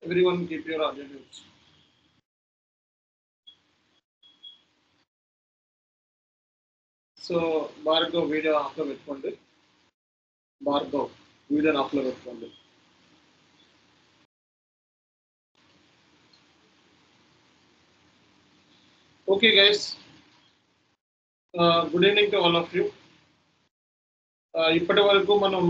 Everyone keep your attitudes. So Bhargav video after పెట్టుకోండి. Bhargav video after పెట్టుకోండి. Okay guys, good evening to all of you. ఇప్పటి వరకు మనం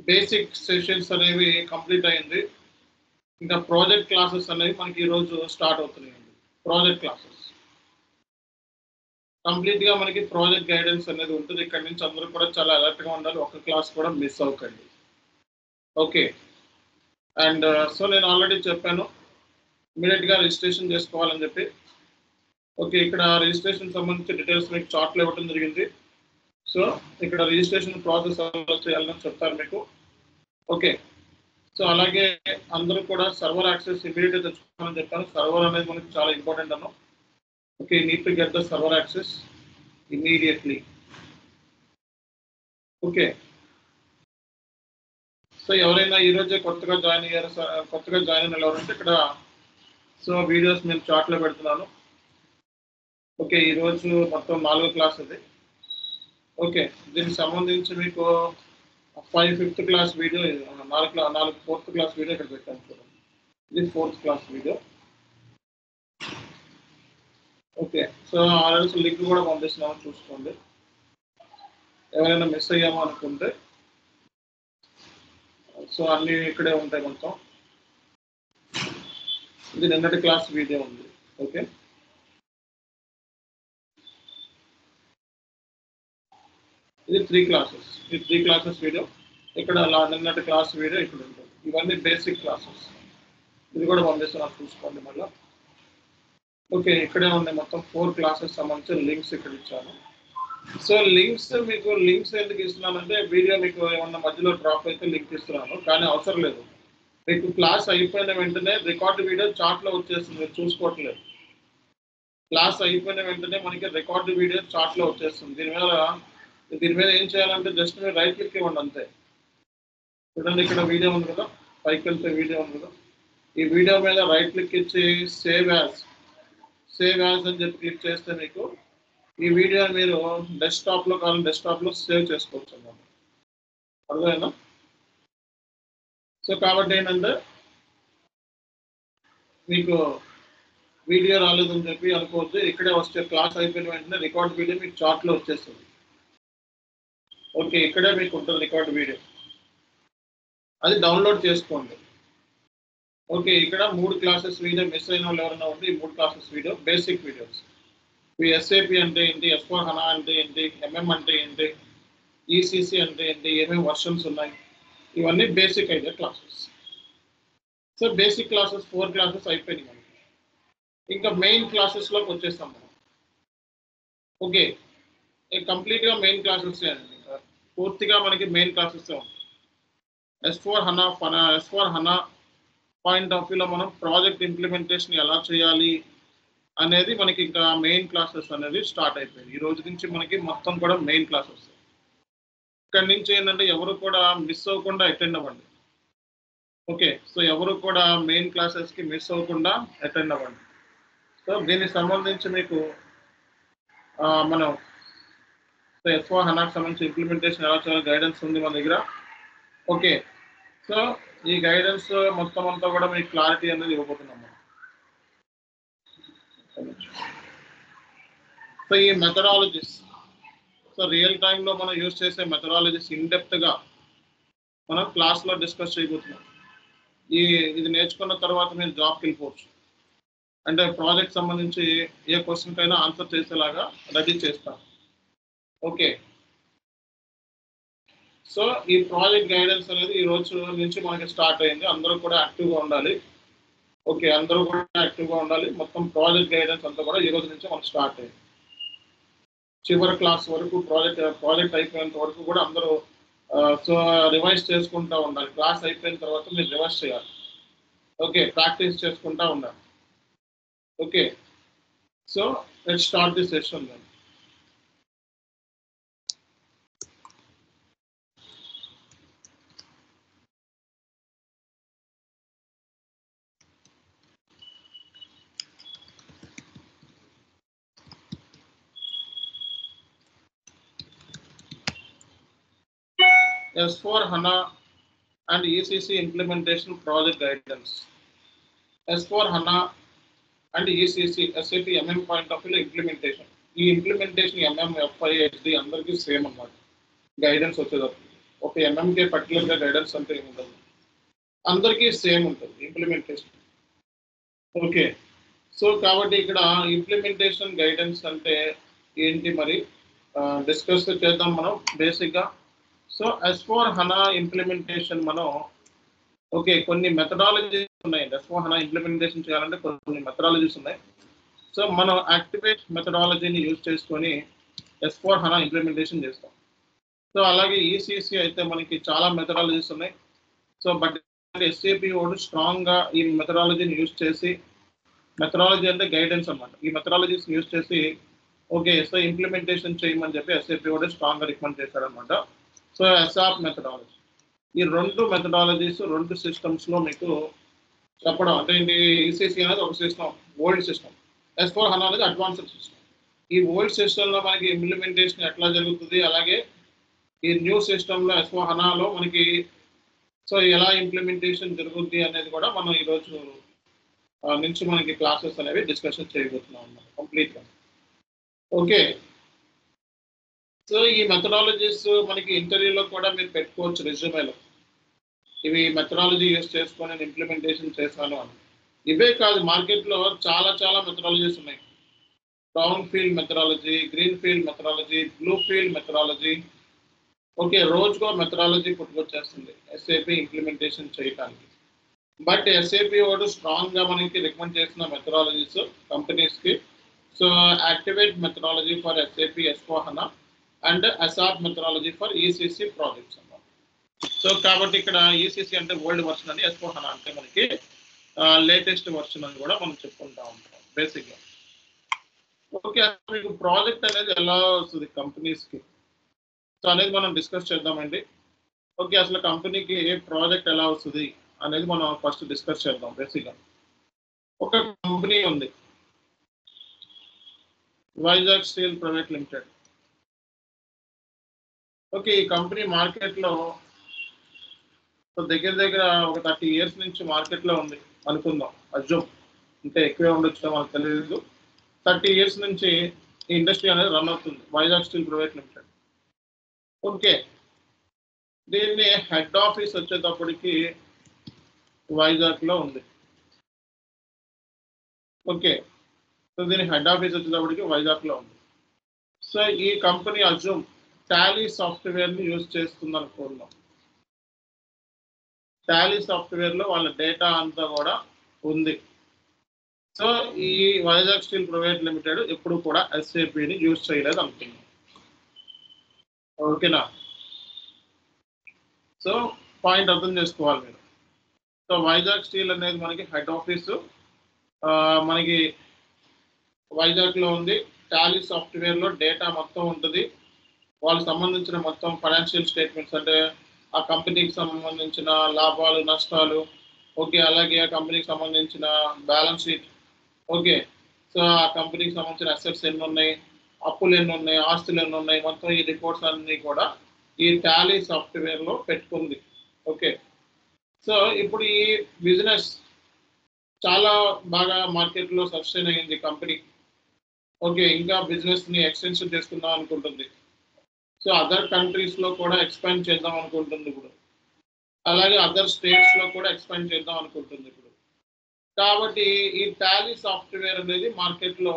basic sessions అనేవి complete అయింది. ఇంకా ప్రాజెక్ట్ క్లాసెస్ అనేవి మనకి ఈరోజు స్టార్ట్ అవుతున్నాయండి. ప్రాజెక్ట్ క్లాసెస్ కంప్లీట్గా మనకి ప్రాజెక్ట్ గైడెన్స్ అనేది ఉంటుంది. ఇక్కడ నుంచి అందరూ కూడా చాలా అలర్ట్గా ఉండాలి. ఒక క్లాస్ కూడా మిస్ అవ్వకండి. ఓకే, అండ్ సో నేను ఆల్రెడీ చెప్పాను ఇమీడియట్గా రిజిస్ట్రేషన్ చేసుకోవాలని చెప్పి. ఓకే, ఇక్కడ రిజిస్ట్రేషన్ సంబంధించి డీటెయిల్స్ మీకు చార్ట్లో ఇవ్వడం జరిగింది. సో ఇక్కడ రిజిస్ట్రేషన్ ప్రాసెస్ ఎలా చేయాలని చెప్తారు మీకు. ఓకే, సో అలాగే అందరూ కూడా సర్వర్ యాక్సెస్ ఇమీడియట్గా తెచ్చుకోవాలని చెప్పాను. సర్వర్ అనేది మనకి చాలా ఇంపార్టెంట్ అన్నాం. Okay, need to get the server access immediately. Okay, so ఎవరైనా ఈరోజే కొత్తగా జాయిన్ అయిన ఎవరంటే ఇక్కడ సో వీడియోస్ నేను చార్ట్లో పెడుతున్నాను. ఓకే, ఈరోజు మొత్తం 4వ క్లాస్ అది. ఓకే, దీనికి సంబంధించి మీకు 5th class video, 4th class video ఇక్కడ పెట్టాను చూడండి. ఇది 4th class video. Okay, so already link కూడా పంపిస్తున్నాము, చూసుకోండి. ఎవరైనా మిస్ అయ్యామో అనుకుంటే సో అన్నీ ఇక్కడే ఉంటాయి మొత్తం. ఇది నిన్నటి క్లాస్ వీడియో ఉంది. ఓకే, ఇది 3 క్లాసెస్. ఈ 3 క్లాసెస్ వీడియో ఇక్కడ నిన్నటి క్లాస్ వీడియో ఇక్కడ ఉంటుంది. ఇవన్నీ బేసిక్ క్లాసెస్. ఇది కూడా పంపిస్తున్నారు, చూసుకోండి మళ్ళీ. ఓకే, ఇక్కడే ఉన్నాయి మొత్తం 4 క్లాసెస్ సంబంధించిన లింక్స్ ఇక్కడ ఇచ్చాను. సో లింక్స్ ఎందుకు ఇస్తున్నానంటే వీడియో మీకు ఏమన్నా మధ్యలో డ్రాప్ అయితే లింక్ ఇస్తున్నాను, కానీ అవసరం లేదు. మీకు క్లాస్ అయిపోయిన వెంటనే రికార్డ్ వీడియో చార్ట్లో వచ్చేస్తుంది, మీరు చూసుకోవట్లేదు. క్లాస్ అయిపోయిన వెంటనే మనకి రికార్డ్ వీడియో చార్ట్లో వచ్చేస్తుంది. దీని మీద ఏం చేయాలంటే జస్ట్ మీరు రైట్ క్లిక్ ఇవ్వండి అంతే. చూడండి, ఇక్కడ వీడియో ఉంది కదా, పైకి వెళ్తే వీడియో ఉంది కదా, ఈ వీడియో మీద రైట్ క్లిక్ ఇచ్చి సేవ్ యాజ్ అని చెప్పి క్లిక్ చేస్తే మీకు ఈ వీడియోని మీరు డెస్క్టాప్లో సేవ్ చేసుకోవచ్చు అన్నమాట. అర్థమైందా? సో కాబట్టి ఏంటంటే మీకు వీడియో రాలేదని చెప్పి అనుకోవద్దు. ఇక్కడే వస్తే క్లాస్ అయిపోయిన వెంటనే రికార్డ్ వీడియో మీకు చార్ట్లో వచ్చేస్తుంది. ఓకే, ఇక్కడే మీకు ఉంటుంది రికార్డ్ వీడియో, అది డౌన్లోడ్ చేసుకోండి. ఓకే, ఇక్కడ 3 క్లాసెస్ వీడియో మిస్ అయిన వాళ్ళు ఎవరైనా ఉంటే ఈ 3 క్లాసెస్ వీడియో బేసిక్ వీడియోస్. ఈ ఎస్ఏపి అంటే ఏంటి, S/4HANA అంటే ఏంటి, MM అంటే ఏంటి, ECC అంటే ఏంటి, ఏమేమి వర్షన్స్ ఉన్నాయి, ఇవన్నీ బేసిక్ అయితే classes. So basic classes 4 classes అయిపోయినాయి మనకి. ఇంకా మెయిన్ క్లాసెస్లోకి వచ్చేస్తాం మనం. ఓకే, కంప్లీట్గా మెయిన్ క్లాసెస్ అండి, పూర్తిగా మనకి మెయిన్ క్లాసెస్ ఉంటాయి. S/4HANA పాయింట్ ఆఫ్ వ్యూలో మనం ప్రాజెక్ట్ ఇంప్లిమెంటేషన్ ఎలా చేయాలి అనేది మనకి ఇంకా మెయిన్ క్లాసెస్ అనేది స్టార్ట్ అయిపోయింది. ఈ రోజు నుంచి మనకి మొత్తం కూడా మెయిన్ క్లాసెస్. ఇక్కడి నుంచి ఏంటంటే ఎవరు కూడా మిస్ అవ్వకుండా అటెండ్ అవ్వండి. ఓకే, సో ఎవరు కూడా మెయిన్ క్లాసెస్కి మిస్ అవ్వకుండా అటెండ్ అవ్వండి. సో దీనికి సంబంధించి మీకు మనం S/4HANAకి సంబంధించి ఇంప్లిమెంటేషన్ ఎలా చేయాలి గైడెన్స్ ఉంది మన దగ్గర. ఓకే, సో ఈ గైడెన్స్ మొత్తం అంతా కూడా మీకు క్లారిటీ అనేది ఇవ్వబోతున్నాం మనం. సో ఈ మెథడాలజీస్, సో రియల్ టైంలో మనం యూజ్ చేసే మెథడాలజీస్ ఇన్డెప్త్గా మనం క్లాస్లో డిస్కస్ చేయబోతున్నాం. ఇది నేర్చుకున్న తర్వాత మీరు జాబ్కి వెళ్ళిపోవచ్చు. అంటే ప్రాజెక్ట్ సంబంధించి ఏ క్వశ్చన్కైనా ఆన్సర్ చేసేలాగా రెడీ చేస్తాం. ఓకే, సో ఈ ప్రాజెక్ట్ గైడెన్స్ అనేది ఈ రోజు నుంచి మనకి స్టార్ట్ అయింది. అందరూ కూడా యాక్టివ్గా ఉండాలి. ఓకే, అందరూ కూడా యాక్టివ్గా ఉండాలి. మొత్తం ప్రాజెక్ట్ గైడెన్స్ అంతా కూడా ఈ రోజు నుంచి మనకు స్టార్ట్ అయింది. చివరి క్లాస్ వరకు ప్రాజెక్ట్ అయిపోయేంత వరకు కూడా అందరూ సో రివైజ్ చేసుకుంటూ ఉండాలి. క్లాస్ అయిపోయిన తర్వాత మీరు రివైజ్ చేయాలి. ఓకే, ప్రాక్టీస్ చేసుకుంటూ ఉండాలి. Okay, so let's start the session then. S/4HANA and ECC implementation project guidance. S/4HANA and ECC SAP MM point of వ్యూలో ఇంప్లిమెంటేషన్. ఈ ఇంప్లిమెంటేషన్ MM FI HD అందరికీ సేమ్ అన్నమాట. గైడెన్స్ వచ్చేటప్పుడు ఒక MMకే పర్టికులర్గా గైడెన్స్ అంటే ఏముండదు, అందరికీ సేమ్ ఉంటుంది ఇంప్లిమెంటేషన్. ఓకే, సో కాబట్టి ఇక్కడ ఇంప్లిమెంటేషన్ గైడెన్స్ అంటే ఏంటి మరి డిస్కస్ చేద్దాం మనం బేసిక్గా. సో S/4HANA ఇంప్లిమెంటేషన్ మనం ఓకే కొన్ని మెథడాలజీస్ ఉన్నాయి. S/4HANA ఇంప్లిమెంటేషన్ చేయాలంటే కొన్ని మెథడాలజీస్ ఉన్నాయి. సో మనం యాక్టివేట్ మెథడాలజీని యూజ్ చేసుకొని S/4HANA ఇంప్లిమెంటేషన్ చేస్తాం. సో అలాగే ECC అయితే మనకి చాలా మెథడాలజీస్ ఉన్నాయి. సో బట్ SAP వాడు స్ట్రాంగ్గా ఈ మెథడాలజీని యూజ్ చేసి, మెథడాలజీ అంటే గైడెన్స్ అన్నమాట, ఈ మెథడాలజీస్ని యూజ్ చేసి ఓకే సో ఇంప్లిమెంటేషన్ చేయమని చెప్పి SAP వాడు స్ట్రాంగ్గా రికమెండ్ చేశారనమాట. సో SAP మెథడాలజీ, ఈ రెండు మెథడాలజీస్ రెండు సిస్టమ్స్లో మీకు చెప్పడం అంటే ఏంటి, ECC అనేది ఒక సిస్టమ్, ఓల్డ్ సిస్టమ్, S/4HANA అనేది అడ్వాన్స్డ్ సిస్టమ్. ఈ ఓల్డ్ సిస్టంలో మనకి ఇంప్లిమెంటేషన్ ఎట్లా జరుగుతుంది, అలాగే ఈ న్యూ సిస్టంలో S/4HANAలో మనకి సో ఎలా ఇంప్లిమెంటేషన్ జరుగుద్ది అనేది కూడా మనం ఈరోజు నుంచి మనకి క్లాసెస్ అనేవి డిస్కషన్ చేయబోతున్నాం అన్నమాట కంప్లీట్గా. ఓకే, సో ఈ మెథడాలజీస్ మనకి ఇంటర్వ్యూలో కూడా మీరు పెట్టుకోవచ్చు రెజ్యూమేలో, ఇవి మెథడాలజీ యూజ్ చేసుకొని నేను ఇంప్లిమెంటేషన్ చేశాను అని. ఇవే కాదు, మార్కెట్లో చాలా చాలా మెథడాలజీస్ ఉన్నాయి. Brown field methodology, green field methodology, blue field methodology. Okay, రోజుకో మెథడాలజీ పుట్టుకొచ్చేస్తుంది SAP ఇంప్లిమెంటేషన్ చేయడానికి. బట్ SAP వాడు స్ట్రాంగ్గా మనకి రికమెండ్ చేసిన మెథడాలజీస్ కంపెనీస్కి, so activate methodology for SAP S/4HANA and SAP methodology for ECC projects అన్నమాట. సో కాబట్టి ఇక్కడ ECC అంటే ఓల్డ్ వర్షన్ అని, S/4HANA అంటే మనకి లేటెస్ట్ వర్షన్ అని కూడా మనం చెప్పుకుంటా ఉంటాం బేసిక్గా. ఓకే, మీకు ప్రాజెక్ట్ అనేది ఎలా వస్తుంది కంపెనీస్కి, సో అనేది మనం డిస్కస్ చేద్దామండి. ఓకే, అసలు కంపెనీకి ఏ ప్రాజెక్ట్ ఎలా వస్తుంది అనేది మనం ఫస్ట్ డిస్కస్ చేద్దాం. బేసిక్గా ఒక కంపెనీ ఉంది, Vizag steel private limited. Okay, ఈ కంపెనీ మార్కెట్లో దగ్గర దగ్గర ఒక 30 years నుంచి మార్కెట్లో ఉంది అనుకుందాం, అజ్యూమ్, అంటే ఎక్కువే ఉండొచ్చు మనకు తెలియదు. 30 years నుంచి ఈ ఇండస్ట్రీ అనేది రన్ అవుతుంది, Vizag steel private limited. Okay, దీన్ని హెడ్ ఆఫీస్ వచ్చేటప్పటికి వైజాగ్లో ఉంది. ఓకే, సో దీని హెడ్ ఆఫీస్ వచ్చేటప్పటికి వైజాగ్లో ఉంది. సో ఈ కంపెనీ అజ్యూమ్ టాలీ సాఫ్ట్వేర్ని యూజ్ చేస్తుంది అనుకుందాం. టాలీ సాఫ్ట్వేర్లో వాళ్ళ డేటా అంతా కూడా ఉంది. సో ఈ వైజాగ్ స్టీల్ ప్రైవేట్ లిమిటెడ్ ఎప్పుడు కూడా SAPని యూజ్ చేయలేదు అనుకుందాం. ఓకేనా, సో పాయింట్ అర్థం చేసుకోవాలి మీరు. సో వైజాగ్ స్టీల్ అనేది మనకి హెడ్ ఆఫీసు మనకి వైజాగ్లో ఉంది. టాలీ సాఫ్ట్వేర్లో డేటా మొత్తం ఉంటుంది, వాళ్ళకి సంబంధించిన మొత్తం ఫైనాన్షియల్ స్టేట్మెంట్స్ అంటే ఆ కంపెనీకి సంబంధించిన లాభాలు నష్టాలు, ఓకే అలాగే ఆ కంపెనీకి సంబంధించిన బ్యాలెన్స్ షీట్, ఓకే సో ఆ కంపెనీకి సంబంధించిన అసెట్స్ ఎన్ని ఉన్నాయి, అప్పులు ఎన్ని ఉన్నాయి, ఆస్తులు ఎన్ని ఉన్నాయి, మొత్తం ఈ రిపోర్ట్స్ అన్నీ కూడా ఈ టాలీ సాఫ్ట్వేర్లో పెట్టుకుంది. ఓకే, సో ఇప్పుడు ఈ బిజినెస్ చాలా బాగా మార్కెట్లో సస్టైన్ అయ్యింది కంపెనీ. ఓకే, ఇంకా బిజినెస్ని ఎక్స్టెన్షన్ చేసుకుందాం అనుకుంటుంది. సో అదర్ కంట్రీస్లో కూడా ఎక్స్పాండ్ చేద్దాం అనుకుంటుంది ఇప్పుడు, అలాగే అదర్ స్టేట్స్లో కూడా ఎక్స్పాండ్ చేద్దాం అనుకుంటుంది ఇప్పుడు. కాబట్టి ఈ టాలీ సాఫ్ట్వేర్ అనేది మార్కెట్లో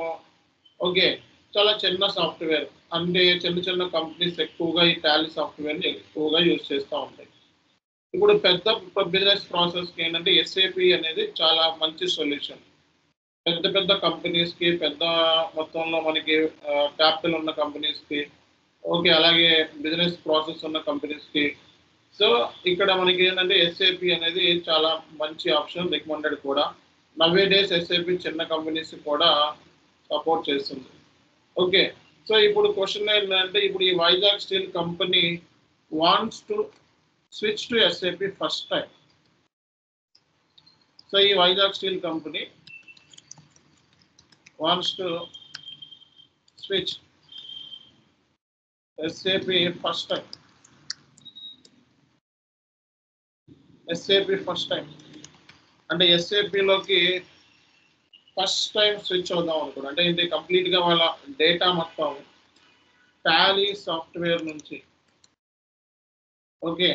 ఓకే చాలా చిన్న సాఫ్ట్వేర్, అంటే చిన్న చిన్న కంపెనీస్ ఎక్కువగా ఈ టాలీ సాఫ్ట్వేర్ని ఎక్కువగా యూజ్ చేస్తూ ఉంటాయి. ఇప్పుడు పెద్ద బిజినెస్ ప్రాసెస్కి ఏంటంటే SAP అనేది చాలా మంచి సొల్యూషన్. పెద్ద పెద్ద కంపెనీస్కి, పెద్ద మొత్తంలో మనకి క్యాపిటల్ ఉన్న కంపెనీస్కి, ఓకే అలాగే బిజినెస్ ప్రాసెస్ ఉన్న కంపెనీస్కి. సో ఇక్కడ మనకి ఏంటంటే SAP అనేది చాలా మంచి ఆప్షన్, రికమెండెడ్ కూడా. నవే డేస్ SAP చిన్న కంపెనీస్ కూడా సపోర్ట్ చేస్తుంది. ఓకే, సో ఇప్పుడు క్వశ్చన్ ఏంటంటే ఇప్పుడు ఈ Vizag steel company wants to switch to SAP first time. So ఈ Vizag steel company wants to switch SAP first time. SAP first time అంటే ఎస్ఏపిలోకి ఫస్ట్ టైం స్విచ్ అవుదాం అనుకోండి. అంటే ఇది కంప్లీట్గా వాళ్ళ డేటా మొత్తం టాలీ సాఫ్ట్వేర్ నుంచి ఓకే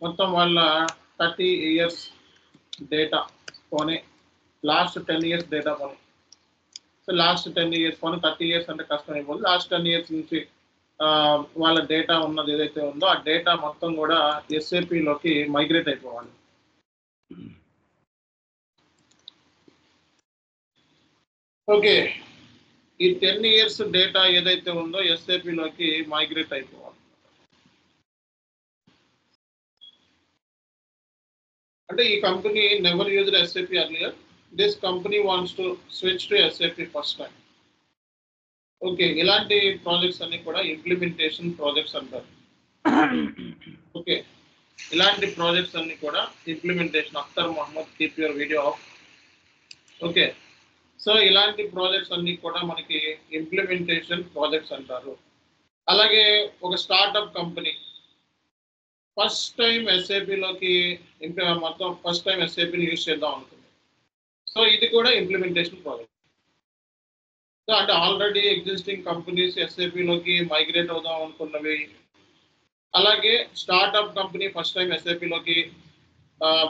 మొత్తం వాళ్ళ 30 years డేటా పోనీ లాస్ట్ 10 years డేటా పోనీ. సో లాస్ట్ 10 years పోనీ 30 years అంటే కష్టం అయిపోతుంది. లాస్ట్ 10 years నుంచి వాళ్ళ డేటా ఉన్నది ఏదైతే ఉందో ఆ డేటా మొత్తం కూడా ఎస్ఏపిలోకి మైగ్రేట్ అయిపోవాలి. ఓకే ఈ 10 years డేటా ఏదైతే ఉందో ఎస్ఏపిలోకి మైగ్రేట్ అయిపోవాలి. అంటే ఈ company never used SAP earlier. This company wants to switch to SAP first time. Okay ఇలాంటి ప్రాజెక్ట్స్ అన్ని కూడా ఇంప్లిమెంటేషన్ ప్రాజెక్ట్స్ అంటారు. ఓకే ఇలాంటి ప్రాజెక్ట్స్ అన్ని కూడా implementation. Akhtar Mohammad keep your video off. Okay so ఇలాంటి ప్రాజెక్ట్స్ అన్ని కూడా మనకి ఇంప్లిమెంటేషన్ ప్రాజెక్ట్స్ అంటారు. అలాగే ఒక స్టార్ట్అప్ కంపెనీ ఫస్ట్ టైం ఎస్ఏపిలోకి మొత్తం ఫస్ట్ టైం ఎస్ఏపిని యూజ్ చేద్దాం అనుకుంది. సో ఇది కూడా ఇంప్లిమెంటేషన్ ప్రాజెక్ట్. సో అంటే ఆల్రెడీ ఎగ్జిస్టింగ్ కంపెనీస్ ఎస్ఏపిలోకి మైగ్రేట్ అవుదాం అనుకున్నవి, అలాగే స్టార్ట్అప్ కంపెనీ ఫస్ట్ టైం ఎస్ఏపిలోకి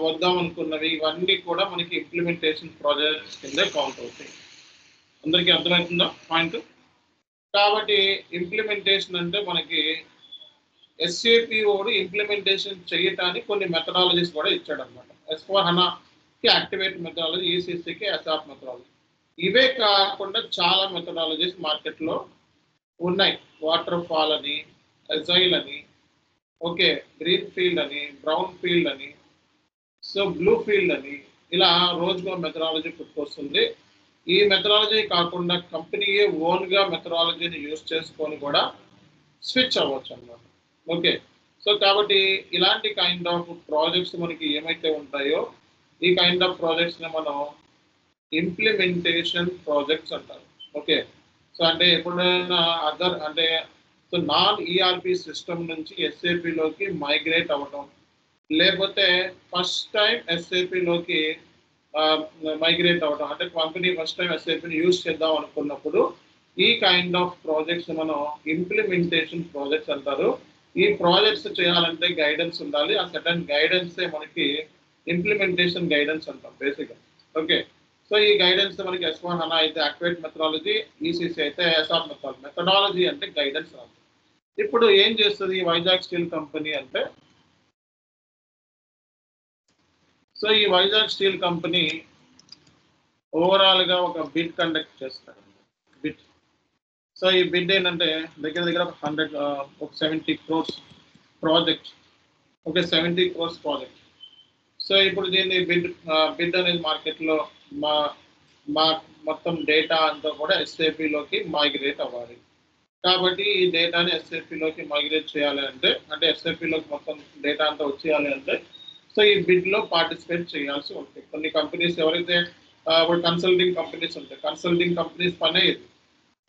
వద్దాం అనుకున్నవి, ఇవన్నీ కూడా మనకి ఇంప్లిమెంటేషన్ ప్రాజెక్ట్స్ కింద కౌంట్ అవుతాయి. అందరికీ అర్థమవుతుందా పాయింట్? కాబట్టి ఇంప్లిమెంటేషన్ అంటే మనకి ఎస్ఏపి ఓడు ఇంప్లిమెంటేషన్ చేయటానికి కొన్ని మెథడాలజీస్ కూడా ఇచ్చాడు అనమాట. S/4HANAకి యాక్టివేట్ మెథడాలజీ, ఈసీసీకి అసాప్ మెథడాలజీ. ఇవే కాకుండా చాలా మెథడాలజీస్ మార్కెట్లో ఉన్నాయి. వాటర్ ఫాల్ అని, ఎజైల్ అని, ఓకే గ్రీన్ ఫీల్డ్ అని, బ్రౌన్ ఫీల్డ్ అని, సో బ్లూ ఫీల్డ్ అని, ఇలా రోజుకో మెథడాలజీ పుట్టుకొస్తుంది. ఈ మెథడాలజీ కాకుండా కంపెనీయే ఓన్గా మెథడాలజీని యూజ్ చేసుకొని కూడా స్విచ్ అవ్వచ్చు అన్నమాట. ఓకే సో కాబట్టి ఇలాంటి కైండ్ ఆఫ్ ప్రాజెక్ట్స్ మనకి ఏమైతే ఉంటాయో ఈ కైండ్ ఆఫ్ ప్రాజెక్ట్స్ని మనం ఇంప్లిమెంటేషన్ ప్రాజెక్ట్స్ అంటారు. ఓకే సో అంటే ఎప్పుడైనా అదర్ అంటే సో నాన్ ఈఆర్పి సిస్టమ్ నుంచి ఎస్ఏపిలోకి మైగ్రేట్ అవ్వటం, లేకపోతే ఫస్ట్ టైం ఎస్ఏపిలోకి మైగ్రేట్ అవ్వటం, అంటే కంపెనీ ఫస్ట్ టైం ఎస్ఏపిని యూజ్ చేద్దాం అనుకున్నప్పుడు ఈ కైండ్ ఆఫ్ ప్రాజెక్ట్స్ మనం ఇంప్లిమెంటేషన్ ప్రాజెక్ట్స్ అంటారు. ఈ ప్రాజెక్ట్స్ చేయాలంటే గైడెన్స్ ఉండాలి. ఆ సర్టన్ గైడెన్సే మనకి ఇంప్లిమెంటేషన్ గైడెన్స్ అంటాం బేసిక్గా. ఓకే సో ఈ గైడెన్స్ మనకి S/4HANA అయితే యాక్టివేట్ మెథడాలజీ, ఈసీసీ అయితే అసాప్ మెథడాలజీ. మెథడాలజీ అంటే గైడెన్స్ రాదు. ఇప్పుడు ఏం చేస్తుంది ఈ వైజాగ్ స్టీల్ కంపెనీ అంటే, సో ఈ వైజాగ్ స్టీల్ కంపెనీ ఓవరాల్గా ఒక బిడ్ కండక్ట్ చేస్తారు. బిడ్ సో ఈ బిడ్ ఏంటంటే దగ్గర దగ్గర ఒక 70 crores project. Okay 70 crores project. So ఇప్పుడు దీన్ని బిడ్ అనేది మార్కెట్లో మా మొత్తం డేటా అంతా కూడా ఎస్ఏపిలోకి మైగ్రేట్ అవ్వాలి. కాబట్టి ఈ డేటాని ఎస్ఏపిలోకి మైగ్రేట్ చేయాలి అంటే ఎస్ఏపిలోకి మొత్తం డేటా అంతా వచ్చేయాలి అంటే సో ఈ బిడ్లో పార్టిసిపేట్ చేయాల్సి ఉంటుంది. కొన్ని కంపెనీస్ ఎవరైతే ఇప్పుడు కన్సల్టింగ్ కంపెనీస్ ఉంటాయి, కన్సల్టింగ్ కంపెనీస్ పనే ఇది.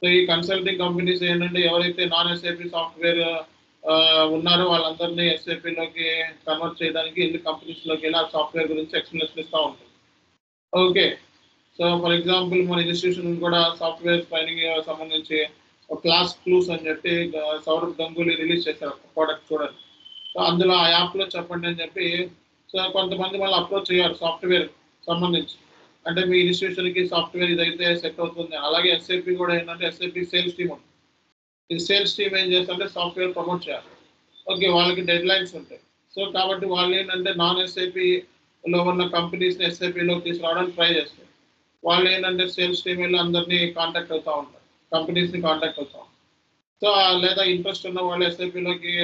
సో ఈ కన్సల్టింగ్ కంపెనీస్ ఏంటంటే ఎవరైతే నాన్ ఎస్ఏపి సాఫ్ట్వేర్ ఉన్నారో వాళ్ళందరినీ ఎస్ఏపిలోకి కన్వర్ట్ చేయడానికి ఎన్ని కంపెనీస్లోకి వెళ్ళి ఆ సాఫ్ట్వేర్ గురించి ఎక్స్ప్లెనేషన్ ఇస్తూ ఉంటుంది. ఓకే సో ఫర్ ఎగ్జాంపుల్ మన ఇన్స్టిట్యూషన్ కూడా సాఫ్ట్వేర్ ట్రైనింగ్ సంబంధించి ఒక క్లాస్ క్లూస్ అని చెప్పి సౌరభ్ గంగూలీ రిలీజ్ చేశారు ఒక ప్రోడక్ట్ చూడండి. సో అందులో ఆ యాప్లో చెప్పండి అని చెప్పి సో కొంతమంది మళ్ళీ అప్రోచ్ అయ్యారు సాఫ్ట్వేర్ సంబంధించి. అంటే మీ ఇన్స్టిట్యూషన్కి సాఫ్ట్వేర్ ఇదైతే సెట్ అవుతుంది. అలాగే ఎస్ఏపి కూడా ఏంటంటే ఎస్ఏపి సేల్స్ టీమ్ ఉంటుంది. ఈ సేల్స్ టీమ్ ఏం చేస్తుంటే సాఫ్ట్వేర్ ప్రమోట్ చేయాలి. ఓకే వాళ్ళకి డెడ్ లైన్స్ ఉంటాయి. సో కాబట్టి వాళ్ళు ఏంటంటే నాన్ ఎస్ఏపిలో ఉన్న కంపెనీస్ని ఎస్ఏపిలోకి తీసుకురావడానికి ట్రై చేస్తారు. వాళ్ళు ఏంటంటే సేల్స్ టీమ్ వెళ్ళి అందరినీ కాంటాక్ట్ అవుతూ ఉంటారు, కంపెనీస్ని కాంటాక్ట్ అవుతూ ఉంటారు. సో లేదా ఇంట్రెస్ట్ ఉన్న వాళ్ళు ఎస్ఏపిలోకి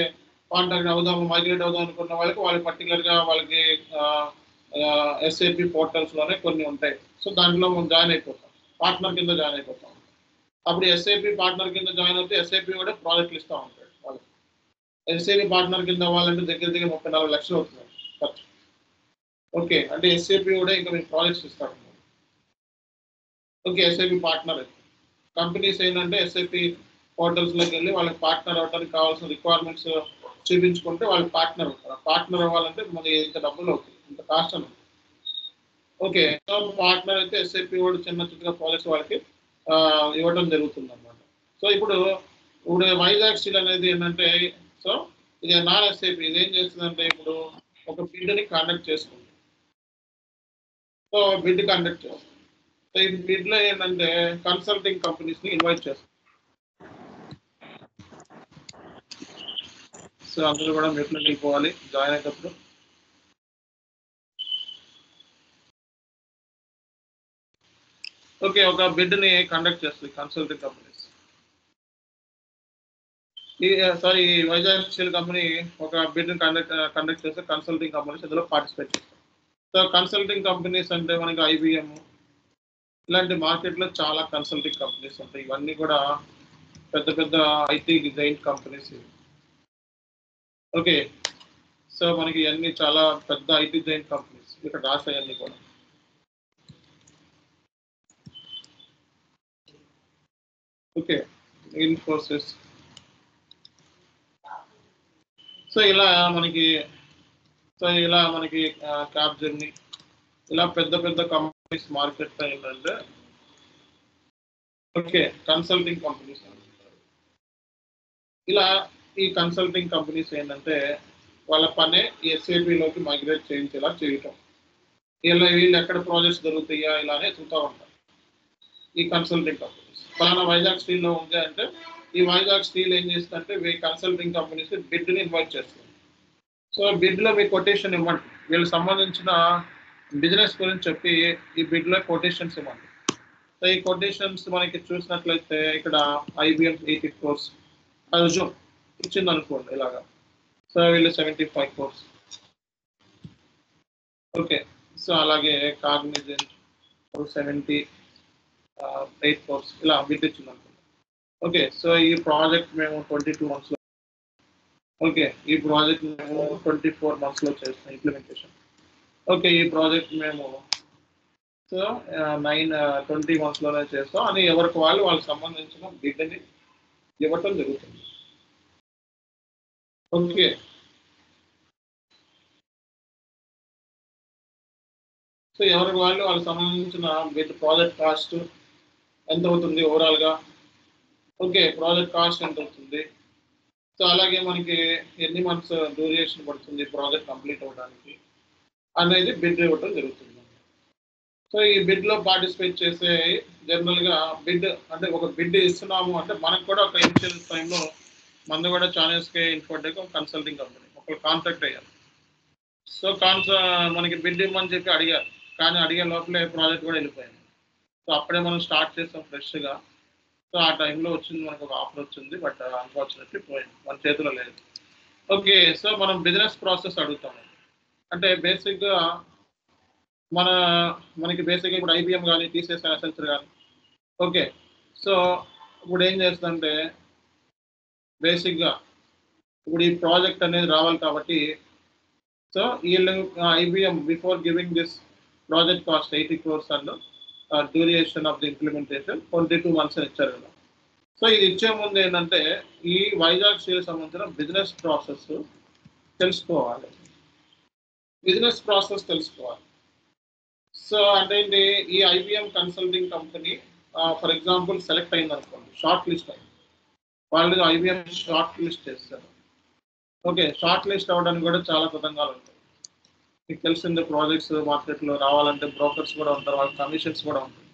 కాంటాక్ట్ అవుదాము, మైగ్రేట్ అవుదాం అనుకున్న వాళ్ళకి పర్టికులర్గా వాళ్ళకి ఎస్ఏపి పోర్టల్స్లోనే కొన్ని ఉంటాయి. సో దాంట్లో మనం జాయిన్ అయిపోతాం, పార్ట్నర్ కింద జాయిన్ అయిపోతాం. అప్పుడు ఎస్ఏపి పార్ట్నర్ కింద జాయిన్ అవుతే ఎస్ఏపి కూడా ప్రాజెక్టులు ఇస్తూ ఉంటాడు వాళ్ళకి. ఎస్ఏపి పార్ట్నర్ కింద అవ్వాలంటే దగ్గర 30-40 లక్షలు అవుతుంది ఖర్చు. ఓకే అంటే ఎస్ఏపి కూడా ఇంకా మీకు ప్రాజెక్ట్స్ ఇస్తాడు. ఓకే ఎస్ఏపి పార్ట్నర్ అయితే కంపెనీస్ ఏంటంటే ఎస్ఏపి పోర్టల్స్లోకి వెళ్ళి వాళ్ళకి పార్ట్నర్ అవ్వడానికి కావాల్సిన రిక్వైర్మెంట్స్ చూపించుకుంటే వాళ్ళు పార్ట్నర్ అవుతారు. పార్ట్నర్ అవ్వాలంటే మనకి ఇంత డబ్బులు అవుతుంది. కాస్ట్ అని. ఓకే, సో పార్ట్నర్ అయితే ఎస్ఐపి వాడు చిన్న చిన్నగా ప్రాజెక్ట్స్ వాళ్ళకి ఇవ్వడం జరుగుతుంది అనమాట. సో ఇప్పుడు వైజాగ్ స్టీల్ అనేది ఏంటంటే, సో ఇది నాన్ ఎస్ఐపి, ఇది ఏం చేస్తుందంటే ఇప్పుడు ఒక బిడ్ని కండక్ట్ చేసుకుంది. సో బిడ్ కండక్ట్ చేస్తుంది. సో ఈ బిడ్లో ఏంటంటే కన్సల్టింగ్ కంపెనీస్ని ఇన్వైట్ చేస్తుంది. సో అందరూ కూడా మ్యూట్లోకి వెళ్ళిపోవాలి జాయిన్ అయ్యేటప్పుడు. ఓకే, ఒక బిడ్ని కండక్ట్ చేస్తుంది consulting companies. Sorry, Vizag steel company ఒక బిడ్ని కండక్ట్ చేస్తే కన్సల్టింగ్ కంపెనీస్ ఇందులో పార్టిసిపేట్ చేస్తాయి. సో కన్సల్టింగ్ కంపెనీస్ అంటే మనకి ఐబిఎం ఇలాంటి మార్కెట్లో చాలా కన్సల్టింగ్ కంపెనీస్ ఉంటాయి. ఇవన్నీ కూడా పెద్ద పెద్ద IT design companies. Okay, so మనకి ఇవన్నీ చాలా పెద్ద ఐటీ డిజైన్ కంపెనీస్ ఇక్కడ రాసాయన్నీ కూడా. ఓకే, ఇన్ఫోసిస్. సో ఇలా మనకి క్యాప్ జర్నీ ఇలా పెద్ద పెద్ద కంపెనీస్ మార్కెట్లో ఏంటంటే ఓకే కన్సల్టింగ్ కంపెనీస్. ఇలా ఈ కన్సల్టింగ్ కంపెనీస్ ఏంటంటే వాళ్ళ పనే ఎస్ఏపిలోకి మైగ్రేట్ చేయించేలా చేయటం. వీళ్ళు ఎక్కడ ప్రాజెక్ట్స్ దొరుకుతాయా ఇలానే చూస్తూ ఉంటారు ఈ కన్సల్టింగ్ కంపెనీస్. ఫలానా వైజాగ్ స్టీల్లో ఉంది అంటే ఈ వైజాగ్ స్టీల్ ఏం చేస్తుందంటే కన్సల్టింగ్ కంపెనీస్ బిడ్ని ఇన్వైట్ చేస్తుంది. సో బిడ్లో మీ కొటేషన్ ఇవ్వండి, వీళ్ళకి సంబంధించిన బిజినెస్ గురించి చెప్పి ఈ బిడ్లో కొటేషన్స్ ఇవ్వండి. సో ఈ కొటేషన్స్ మనకి చూసినట్లయితే ఇక్కడ ఐబిఎం 80 crores రుజుం ఇచ్చింది అనుకోండి ఇలాగా. సో వీళ్ళు 75 crores. ఓకే, సో అలాగే కాగ్నిజెంట్ 78 crores ఇలా బిడ్ ఇచ్చింది అనుకోండి. ఓకే, సో ఈ ప్రాజెక్ట్ మేము 22 months లో, ఓకే ఈ ప్రాజెక్ట్ మేము 24 months లో చేస్తాం ఇంప్లిమెంటేషన్. ఓకే, ఈ ప్రాజెక్ట్ మేము సో 20 months లోనే చేస్తాం అని ఎవరికి వాళ్ళకి సంబంధించిన బిడ్ని ఇవ్వటం జరుగుతుంది. ఓకే, సో ఎవరికి వాళ్ళకి సంబంధించిన బిడ్ ప్రాజెక్ట్ కాస్ట్ ఎంత అవుతుంది ఓవరాల్గా, ఓకే ప్రాజెక్ట్ కాస్ట్ ఎంత అవుతుంది, సో అలాగే మనకి ఎన్ని మంత్స్ డ్యూరేషన్ పడుతుంది ప్రాజెక్ట్ కంప్లీట్ అవ్వడానికి అనేది బిడ్ ఇవ్వటం జరుగుతుంది. సో ఈ బిడ్లో పార్టిసిపేట్ చేసే జనరల్గా బిడ్ అంటే ఒక బిడ్ ఇస్తున్నాము అంటే మనకు కూడా ఒక ఇనిషియల్ టైంలో మంది కూడా చానల్స్కే ఇన్ఫోటెక్ ఒక కన్సల్టింగ్ కంపెనీ ఒకరు కాంటాక్ట్ అయ్యారు. సో మనకి బిడ్ ఇవ్వమని చెప్పి అడిగారు, కానీ అడిగే లోపలే ప్రాజెక్ట్ కూడా వెళ్ళిపోయింది. సో అప్పుడే మనం స్టార్ట్ చేస్తాం ఫ్రెష్గా. సో ఆ టైంలో వచ్చింది మనకు ఒక ఆఫర్ వచ్చింది, బట్ అన్ఫార్చునేట్లీ పోయింది, మన చేతిలో లేదు. ఓకే, సో మనం బిజినెస్ ప్రాసెస్ అడుగుతాము అంటే బేసిక్గా మనకి బేసిక్గా ఇప్పుడు ఐబిఎం కానీ టీసీఎస్ అసెన్సర్ కానీ ఓకే, సో ఇప్పుడు ఏం చేస్తుందంటే బేసిక్గా ఇప్పుడు ఈ ప్రాజెక్ట్ అనేది రావాలి కాబట్టి సో వీళ్ళు IBM before giving this project cost 80 crores and duration of the implementation 22 months అని ఇచ్చారు కదా. సో ఇది ఇచ్చే ముందు ఏంటంటే ఈ వైజాగ్ స్టీల్ సంబంధించిన బిజినెస్ ప్రాసెస్ తెలుసుకోవాలి. సో అంటే ఈ IBM consulting company for example select అయింది అనుకోండి, షార్ట్ లిస్ట్ అయింది, వాళ్ళు ఐబిఎం షార్ట్ లిస్ట్ చేస్తారు. ఓకే, షార్ట్ లిస్ట్ అవ్వడానికి కూడా చాలా పథకాలు ఉంటాయి. మీకు తెలిసిందే ప్రాజెక్ట్స్ మార్కెట్లో రావాలంటే బ్రోకర్స్ కూడా ఉంటారు, వాళ్ళ కమిషన్స్ కూడా ఉంటాయి.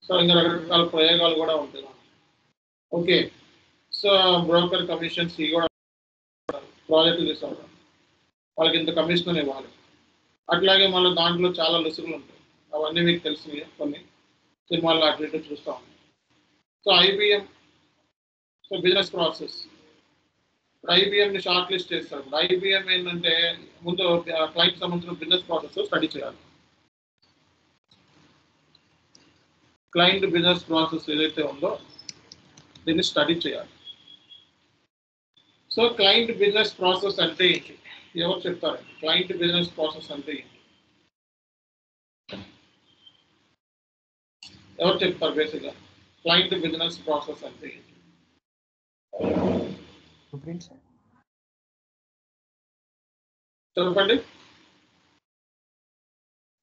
సో ఇంకా రకరకాల ప్రయోగాలు కూడా ఉంటాయి. ఓకే, సో బ్రోకర్ కమిషన్స్ కూడా ప్రాజెక్ట్ తీసుకోవడం వాళ్ళకి ఇంత కమిషన్ ఇవ్వాలి. అట్లాగే మళ్ళీ దాంట్లో చాలా లొసుగులు ఉంటాయి, అవన్నీ మీకు తెలిసినవి, కొన్ని సినిమాల్లో అటు ఇటు చూస్తూ ఉంటాం. So IBM so business process ఐబిఎంని షార్ట్ లిస్ట్ చేస్తారు. ఐబిఎం ఏంటంటే ముందు క్లయింట్ సంబంధించిన బిజినెస్ ప్రాసెస్ స్టడీ చేయాలి. క్లయింట్ బిజినెస్ ప్రాసెస్ ఏదైతే ఉందో దీన్ని స్టడీ చేయాలి. సో క్లయింట్ బిజినెస్ ప్రాసెస్ అంటే ఏంటి, ఎవరు చెప్తారండి? క్లయింట్ బిజినెస్ ప్రాసెస్ అంటే ఏంటి, ఎవరు చెప్తారు? బేసిక్గా క్లయింట్ బిజినెస్ ప్రాసెస్ అంటే ఏంటి చెప్పండి.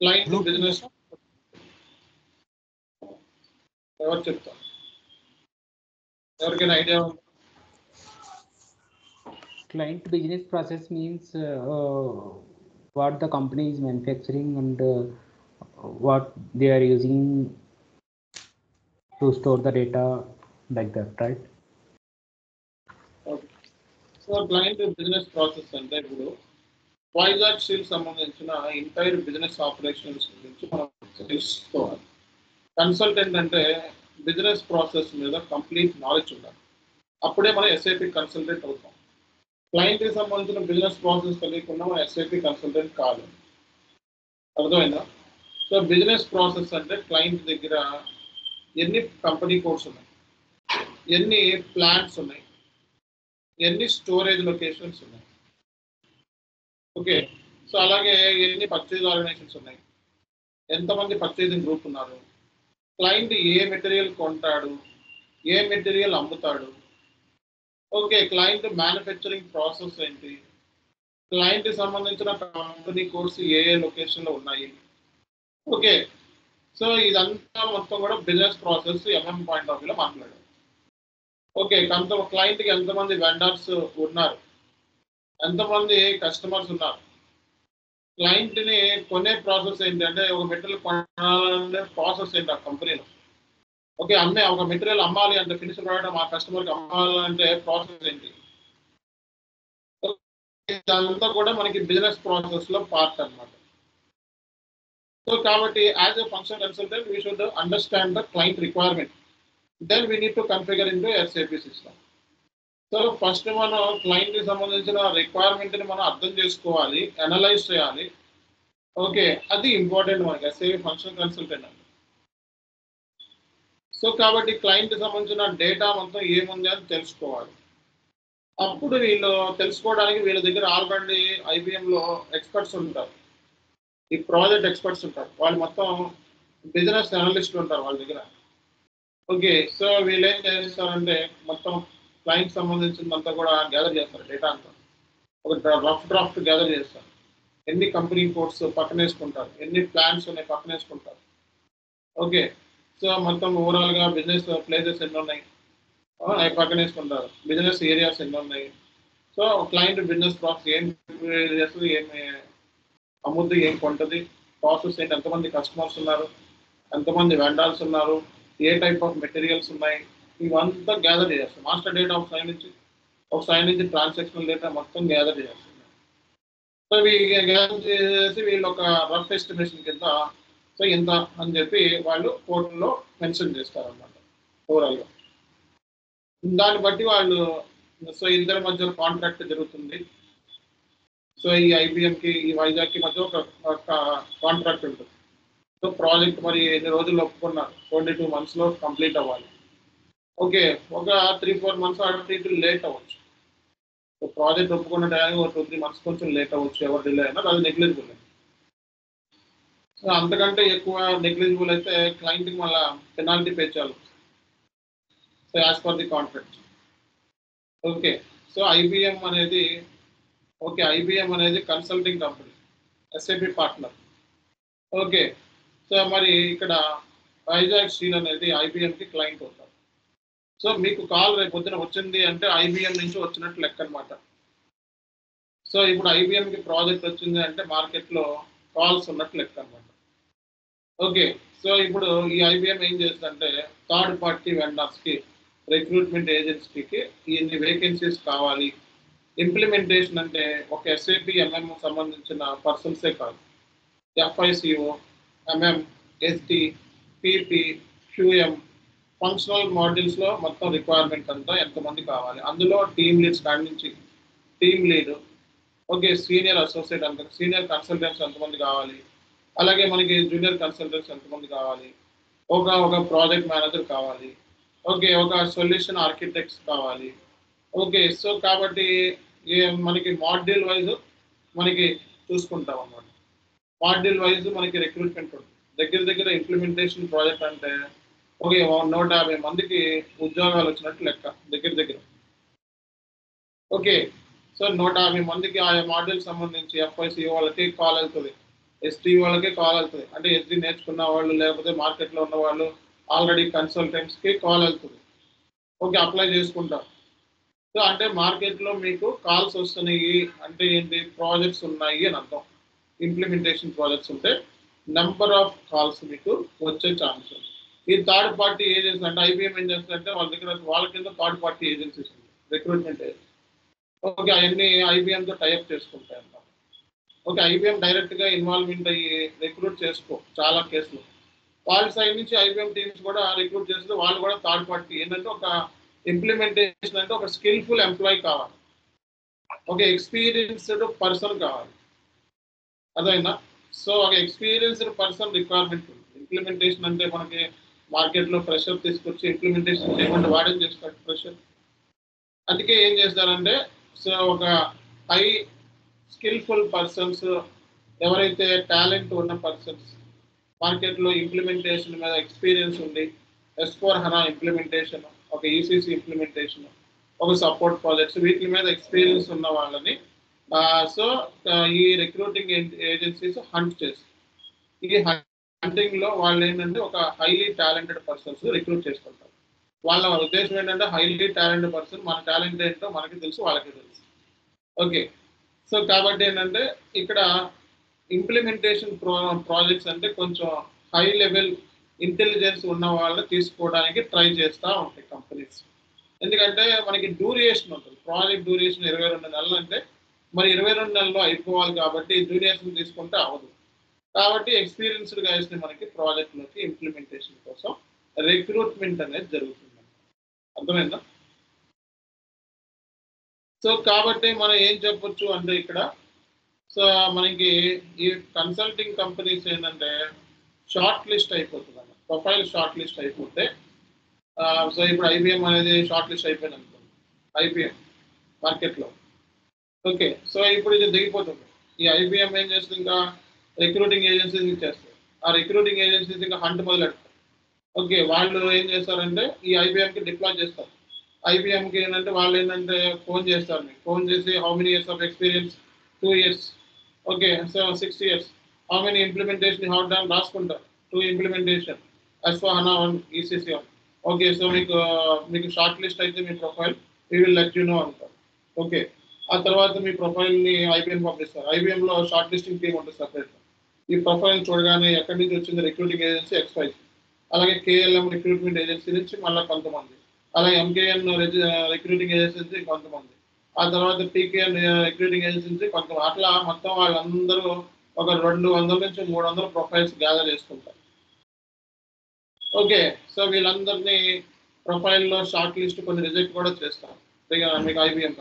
క్లయింట్ బిజినెస్ ఎవరు చెప్తారు? ఎవరికైనా ఐడియా ఉందా? Client business process means what the company is manufacturing and what they are using to store the data, like that, right? Okay. So client business process అంటే ఇప్పుడు Vizag steel సంబంధించిన ఎంటైర్ బిజినెస్ ఆపరేషన్స్ గురించి మనం తెలుసుకోవాలి. Consultant అంటే business process మీద complete knowledge ఉండాలి. అప్పుడే మనం ఎస్ఐపి కన్సల్టెంట్ అవుతాం. క్లయింట్కి సంబంధించిన బిజినెస్ ప్రాసెస్ తెలియకుండా మనం ఎస్ఐపి కన్సల్టెంట్ కాదు. అర్థమైందా? సో బిజినెస్ ప్రాసెస్ అంటే క్లయింట్ దగ్గర ఎన్ని కంపెనీ కోడ్స్ ఉన్నాయి, ఎన్ని ప్లాంట్స్ ఉన్నాయి, ఎన్ని స్టోరేజ్ లొకేషన్స్ ఉన్నాయి, ఓకే. సో అలాగే ఎన్ని పర్చేజ్ ఆర్గనైజేషన్స్ ఉన్నాయి, ఎంతమంది పర్చేజింగ్ గ్రూప్ ఉన్నారు, క్లయింట్ ఏ మెటీరియల్ కొంటాడు, ఏ మెటీరియల్ అమ్ముతాడు, ఓకే. క్లయింట్ మ్యానుఫ్యాక్చరింగ్ ప్రాసెస్ ఏంటి, క్లయింట్కి సంబంధించిన కంపెనీ కోడ్స్ ఏ ఏ లొకేషన్లో ఉన్నాయి, ఓకే. సో ఇదంతా మొత్తం కూడా business process MM point of వ్యూలో మాట్లాడారు. ఓకే. క్లయింట్కి ఎంతమంది వెండర్స్ ఉన్నారు, ఎంతమంది కస్టమర్స్ ఉన్నారు, క్లయింట్ని కొనే ప్రాసెస్ ఏంటి, అంటే ఒక మెటీరియల్ కొనాలంటే ప్రాసెస్ ఏంటి ఆ కంపెనీలో, ఓకే. ఒక మెటీరియల్ అమ్మాలి అంటే ఫినిష్ ప్రోడక్ట్ మా కస్టమర్కి అమ్మాలంటే ప్రాసెస్ ఏంటి, ఇదంతా కూడా మనకి బిజినెస్ ప్రాసెస్లో పార్ట్ అనమాట. సో కాబట్టి as a function consultant we should understand the client requirement, then we need to configure in to SAP system. So first మనం క్లయింట్కి సంబంధించిన రిక్వైర్మెంట్ని మనం అర్థం చేసుకోవాలి, అనలైజ్ చేయాలి, ఓకే. అది ఇంపార్టెంట్ మనకి ఎస్ఏపి ఫంక్షన్ కన్సల్టెంట్ అంటే. సో కాబట్టి క్లయింట్కి సంబంధించిన డేటా మొత్తం ఏముంది అని తెలుసుకోవాలి. అప్పుడు వీళ్ళు తెలుసుకోవడానికి వీళ్ళ దగ్గర ఆల్రెడీ ఐబిఎంలో ఎక్స్పర్ట్స్ ఉంటారు, ఈ ప్రాజెక్ట్ ఎక్స్పర్ట్స్ ఉంటారు, వాళ్ళు మొత్తం బిజినెస్ అనలిస్టులు ఉంటారు వాళ్ళ దగ్గర, ఓకే. సో వీళ్ళు ఏం చేస్తారంటే మొత్తం క్లయింట్ సంబంధించినంతా కూడా గ్యాదర్ చేస్తారు, డేటా అంతా ఒక రఫ్ డ్రాఫ్ట్ గ్యాదర్ చేస్తారు, ఎన్ని కంపెనీ కోడ్స్ పక్కన వేసుకుంటారు, ఎన్ని ప్లాన్స్ ఉన్నాయి పక్కన వేసుకుంటారు, ఓకే. సో మొత్తం ఓవరాల్గా బిజినెస్ ప్లేసెస్ ఎన్ని ఉన్నాయి అవి పక్కన వేసుకుంటారు, బిజినెస్ ఏరియాస్ ఎన్ని ఉన్నాయి, సో క్లయింట్ బిజినెస్ ప్రాసెస్ ఏం చేస్తుంది, ఏమి అమ్ముద్ది, ఏం కొంటుంది, ప్రాసెస్ ఏంటి, ఎంతమంది కస్టమర్స్ ఉన్నారు, ఎంతమంది వెండర్స్ ఉన్నారు, ఏ టైప్ ఆఫ్ మెటీరియల్స్ ఉన్నాయి, ఇవంతా గ్యాదర్ చేస్తారు. మాస్టర్ డేటా ఒక సైడ్ నుంచి ట్రాన్సాక్షనల్ డేటా మొత్తం గ్యాదర్ చేస్తారు. సో గ్యాదర్ చేసి వీళ్ళు ఒక రఫ్ ఎస్టిమేషన్ కింద సో ఎంత అని చెప్పి వాళ్ళు కోర్టులో మెన్షన్ చేస్తారన్నమాట ఓవరాల్గా. దాన్ని బట్టి వాళ్ళు సో ఇద్దరి మధ్య కాంట్రాక్ట్ జరుగుతుంది. సో ఈ ఐబిఎంకి ఈ వైజాగ్కి మధ్య ఒక కాంట్రాక్ట్ ఉంటుంది. సో ప్రాజెక్ట్ మరి ఎన్ని రోజులు ఒప్పుకున్నారు, 22 monthsలో కంప్లీట్ అవ్వాలి, ఓకే. ఒక 3-4 months అటు ఇటు లేట్ అవ్వచ్చు. సో ప్రాజెక్ట్ ఒప్పుకున్న టైంకి ఒక 2-3 months కొంచెం లేట్ అవ్వచ్చు, ఎవరు డిలే అయినా అది నెగ్లిజిబుల్. సో అంతకంటే ఎక్కువ నెగ్లిజిబుల్ అయితే క్లయింట్కి మళ్ళీ పెనాల్టీ పే చేయాలి, so as per the contract, okay. So IBM అనేది consulting company, SAP partner, okay. So మరి ఇక్కడ వైజాగ్ స్టీల్ అనేది ఐబిఎంకి క్లయింట్ అవుతారు. సో మీకు కాల్ రేపు పొద్దున వచ్చింది అంటే ఐబిఎం నుంచి వచ్చినట్టు లెక్క అనమాట. సో ఇప్పుడు ఐబిఎంకి ప్రాజెక్ట్ వచ్చింది అంటే మార్కెట్లో కాల్స్ ఉన్నట్టు లెక్క అనమాట, ఓకే. సో ఇప్పుడు ఈ ఐబిఎం ఏం చేస్తుందంటే థర్డ్ పార్టీ వెండర్స్కి, రిక్రూట్మెంట్ ఏజెన్సీకి ఇన్ని వేకెన్సీస్ కావాలి, ఇంప్లిమెంటేషన్ అంటే ఒక ఎస్ఏపి ఎంఎం సంబంధించిన పర్సన్సే కాదు, FICO, MM, SD, PP, QM, functional మాడ్యూల్స్లో మొత్తం రిక్వైర్మెంట్ అంతా ఎంతమంది కావాలి, అందులో టీమ్ లీడ్స్ కాడి నుంచి team lead, okay. Senior associate అంత, సీనియర్ కన్సల్టెంట్స్ ఎంతమంది కావాలి, అలాగే మనకి జూనియర్ కన్సల్టెంట్స్ ఎంతమంది కావాలి, ఒక ప్రాజెక్ట్ మేనేజర్ కావాలి, ఓకే. ఒక సొల్యూషన్ ఆర్కిటెక్ట్స్ కావాలి, ఓకే. సో కాబట్టి మనకి మాడ్యూల్ వైజ్ మనకి చూసుకుంటాం అన్నమాట. మాడ్యూల్ వైజ్ మనకి రిక్రూట్మెంట్ ఉంటుంది. దగ్గర ఇంప్లిమెంటేషన్ ప్రాజెక్ట్ అంటే ఓకే 150 మందికి ఉద్యోగాలు వచ్చినట్టు లెక్క దగ్గర, ఓకే. సో 150 మందికి ఆయా మాడ్యూల్ సంబంధించి ఎఫ్ఐసిఓ వాళ్ళకి కాల్ వెళ్తుంది, ఎస్టీ వాళ్ళకే కాల్ వెళ్తుంది, అంటే ఎస్టీ నేర్చుకున్న వాళ్ళు లేకపోతే మార్కెట్లో ఉన్న వాళ్ళు ఆల్రెడీ కన్సల్టెంట్స్కి కాల్ వెళ్తుంది. ఓకే, అప్లై చేసుకుంటాం. సో అంటే మార్కెట్లో మీకు కాల్స్ వస్తున్నాయి అంటే ఏంటి, ప్రాజెక్ట్స్ ఉన్నాయి అని అర్థం. ఇంప్లిమెంటేషన్ ప్రాజెక్ట్స్ ఉంటే నెంబర్ ఆఫ్ కాల్స్ మీకు వచ్చే ఛాన్స్ ఉంది. ఈ థర్డ్ పార్టీ ఏజెన్సీ అంటే ఐబీఎం ఏం చేస్తుందంటే వాళ్ళ దగ్గర వాళ్ళ కింద థర్డ్ పార్టీ ఏజెన్సీస్ ఉంది, రిక్రూట్మెంట్ ఏజెన్సీ. ఓకే, అవన్నీ ఐబీఎంతో టైప్ చేసుకుంటాయి అన్నమాట. ఓకే, ఐబీఎం డైరెక్ట్గా ఇన్వాల్వ్మెంట్ అయ్యి రిక్రూట్ చేసుకో చాలా కేసులు. వాళ్ళ సైడ్ నుంచి ఐబీఎం టీమ్స్ కూడా రిక్రూట్ చేస్తే వాళ్ళు కూడా థర్డ్ పార్టీ ఏంటంటే ఒక ఇంప్లిమెంటేషన్ అంటే ఒక స్కిల్ఫుల్ ఎంప్లాయీ కావాలి, ఒక ఎక్స్పీరియన్స్డ్ పర్సన్ కావాలి, అదైనా. సో ఒక ఎక్స్పీరియన్స్డ్ పర్సన్ రిక్వైర్మెంట్ ఉంది. ఇంప్లిమెంటేషన్ అంటే మనకి మార్కెట్లో ప్రెషర్ తీసుకొచ్చి ఇంప్లిమెంటేషన్ చేయకుండా వాడేం చేస్తారు ప్రెషర్. అందుకే ఏం చేస్తారంటే సో ఒక హై స్కిల్ఫుల్ పర్సన్స్, ఎవరైతే టాలెంట్ ఉన్న పర్సన్స్, మార్కెట్లో ఇంప్లిమెంటేషన్ మీద ఎక్స్పీరియన్స్ ఉంది, S/4HANA ఇంప్లిమెంటేషన్, ఒక ఈసీసీ ఇంప్లిమెంటేషన్, ఒక సపోర్ట్ ప్రాజెక్ట్స్, వీటి మీద ఎక్స్పీరియన్స్ ఉన్న వాళ్ళని సో ఈ రిక్రూటింగ్ ఏజెన్సీస్ హంట్ చేస్తారు. ఈ హంటింగ్లో వాళ్ళు ఏంటంటే ఒక హైలీ టాలెంటెడ్ పర్సన్స్ రిక్రూట్ చేసుకుంటారు. వాళ్ళ ఉద్దేశం ఏంటంటే హైలీ టాలెంటెడ్ పర్సన్, మన టాలెంట్ ఏంటో మనకి తెలుసు, వాళ్ళకి తెలుసు. ఓకే, సో కాబట్టి ఏంటంటే ఇక్కడ ఇంప్లిమెంటేషన్ ప్రాజెక్ట్స్ అంటే కొంచెం హై లెవెల్ ఇంటెలిజెన్స్ ఉన్న వాళ్ళని తీసుకోవడానికి ట్రై చేస్తూ ఉంటాయి కంపెనీస్. ఎందుకంటే మనకి డ్యూరేషన్ ఉంటుంది, ప్రాజెక్ట్ డ్యూరేషన్ 22 నెలలు అంటే మరి 22 నెలల్లో అయిపోవాలి కాబట్టి డ్యూరేషన్ తీసుకుంటే అవ్వదు. కాబట్టి ఎక్స్పీరియన్స్డ్ గైస్ని మనకి ప్రాజెక్ట్లోకి ఇంప్లిమెంటేషన్ కోసం రిక్రూట్మెంట్ అనేది జరుగుతుంది. అర్థమైందా? సో కాబట్టి మనం ఏం చెప్పొచ్చు అంటే ఇక్కడ సో మనకి ఈ కన్సల్టింగ్ కంపెనీస్ ఏంటంటే షార్ట్ లిస్ట్ అయిపోతుంది అన్నమాట. ప్రొఫైల్ షార్ట్ లిస్ట్ అయిపోతే సో ఇప్పుడు ఐబీఎం అనేది షార్ట్ లిస్ట్ అయిపోయింది అనుకోండి, ఐబీఎం మార్కెట్లో. ఓకే, సో ఇప్పుడు ఇది దిగిపోతుంది. ఈ ఐబీఎం ఏం చేస్తుంది, ఇంకా రిక్రూటింగ్ ఏజెన్సీస్ ఇచ్చేస్తారు. ఆ రిక్రూటింగ్ ఏజెన్సీస్ ఇంకా హంట్ మొదలెడతారు. ఓకే, వాళ్ళు ఏం చేస్తారంటే ఈ ఐబీఎంకి డిప్లాయ్ చేస్తారు. ఐబీఎంకి ఏంటంటే వాళ్ళు ఏంటంటే ఫోన్ చేస్తారు, మీకు ఫోన్ చేసి how many years of experience, 2 years. Okay, so 6 years. How many implementation how done రాసుకుంటారు, 2 implementation S/4HANA 1 ECC 1. Okay, so మీకు షార్ట్ లిస్ట్ అయితే మీ profile we will let you know అంటారు. ఓకే, ఆ తర్వాత మీ ప్రొఫైల్ని ఐబీఎం పంపిస్తారు. ఐబీఎంలో షార్ట్ లిస్టింగ్ టీమ్ ఉంటుంది సపరేట్. ఈ ప్రొఫైల్ చూడగానే ఎక్కడి నుంచి వచ్చింది, రిక్రూటింగ్ ఏజెన్సీ XY, అలాగే KLM రిక్రూట్మెంట్ ఏజెన్సీ నుంచి మళ్ళీ కొంతమంది, అలాగే MKN రిక్రూటింగ్ ఏజెన్సీ నుంచి కొంతమంది, ఆ తర్వాత PKN రిక్రూటింగ్ ఏజెన్సీ నుంచి కొంతమంది, అట్లా మొత్తం వాళ్ళందరూ ఒక 200 నుంచి 300 ప్రొఫైల్స్ గ్యాదర్ చేసుకుంటారు. ఓకే, సో వీళ్ళందరినీ ప్రొఫైల్లో షార్ట్ లిస్ట్ కొన్ని రిజెక్ట్ కూడా చేస్తారు మీకు ఐబీఎం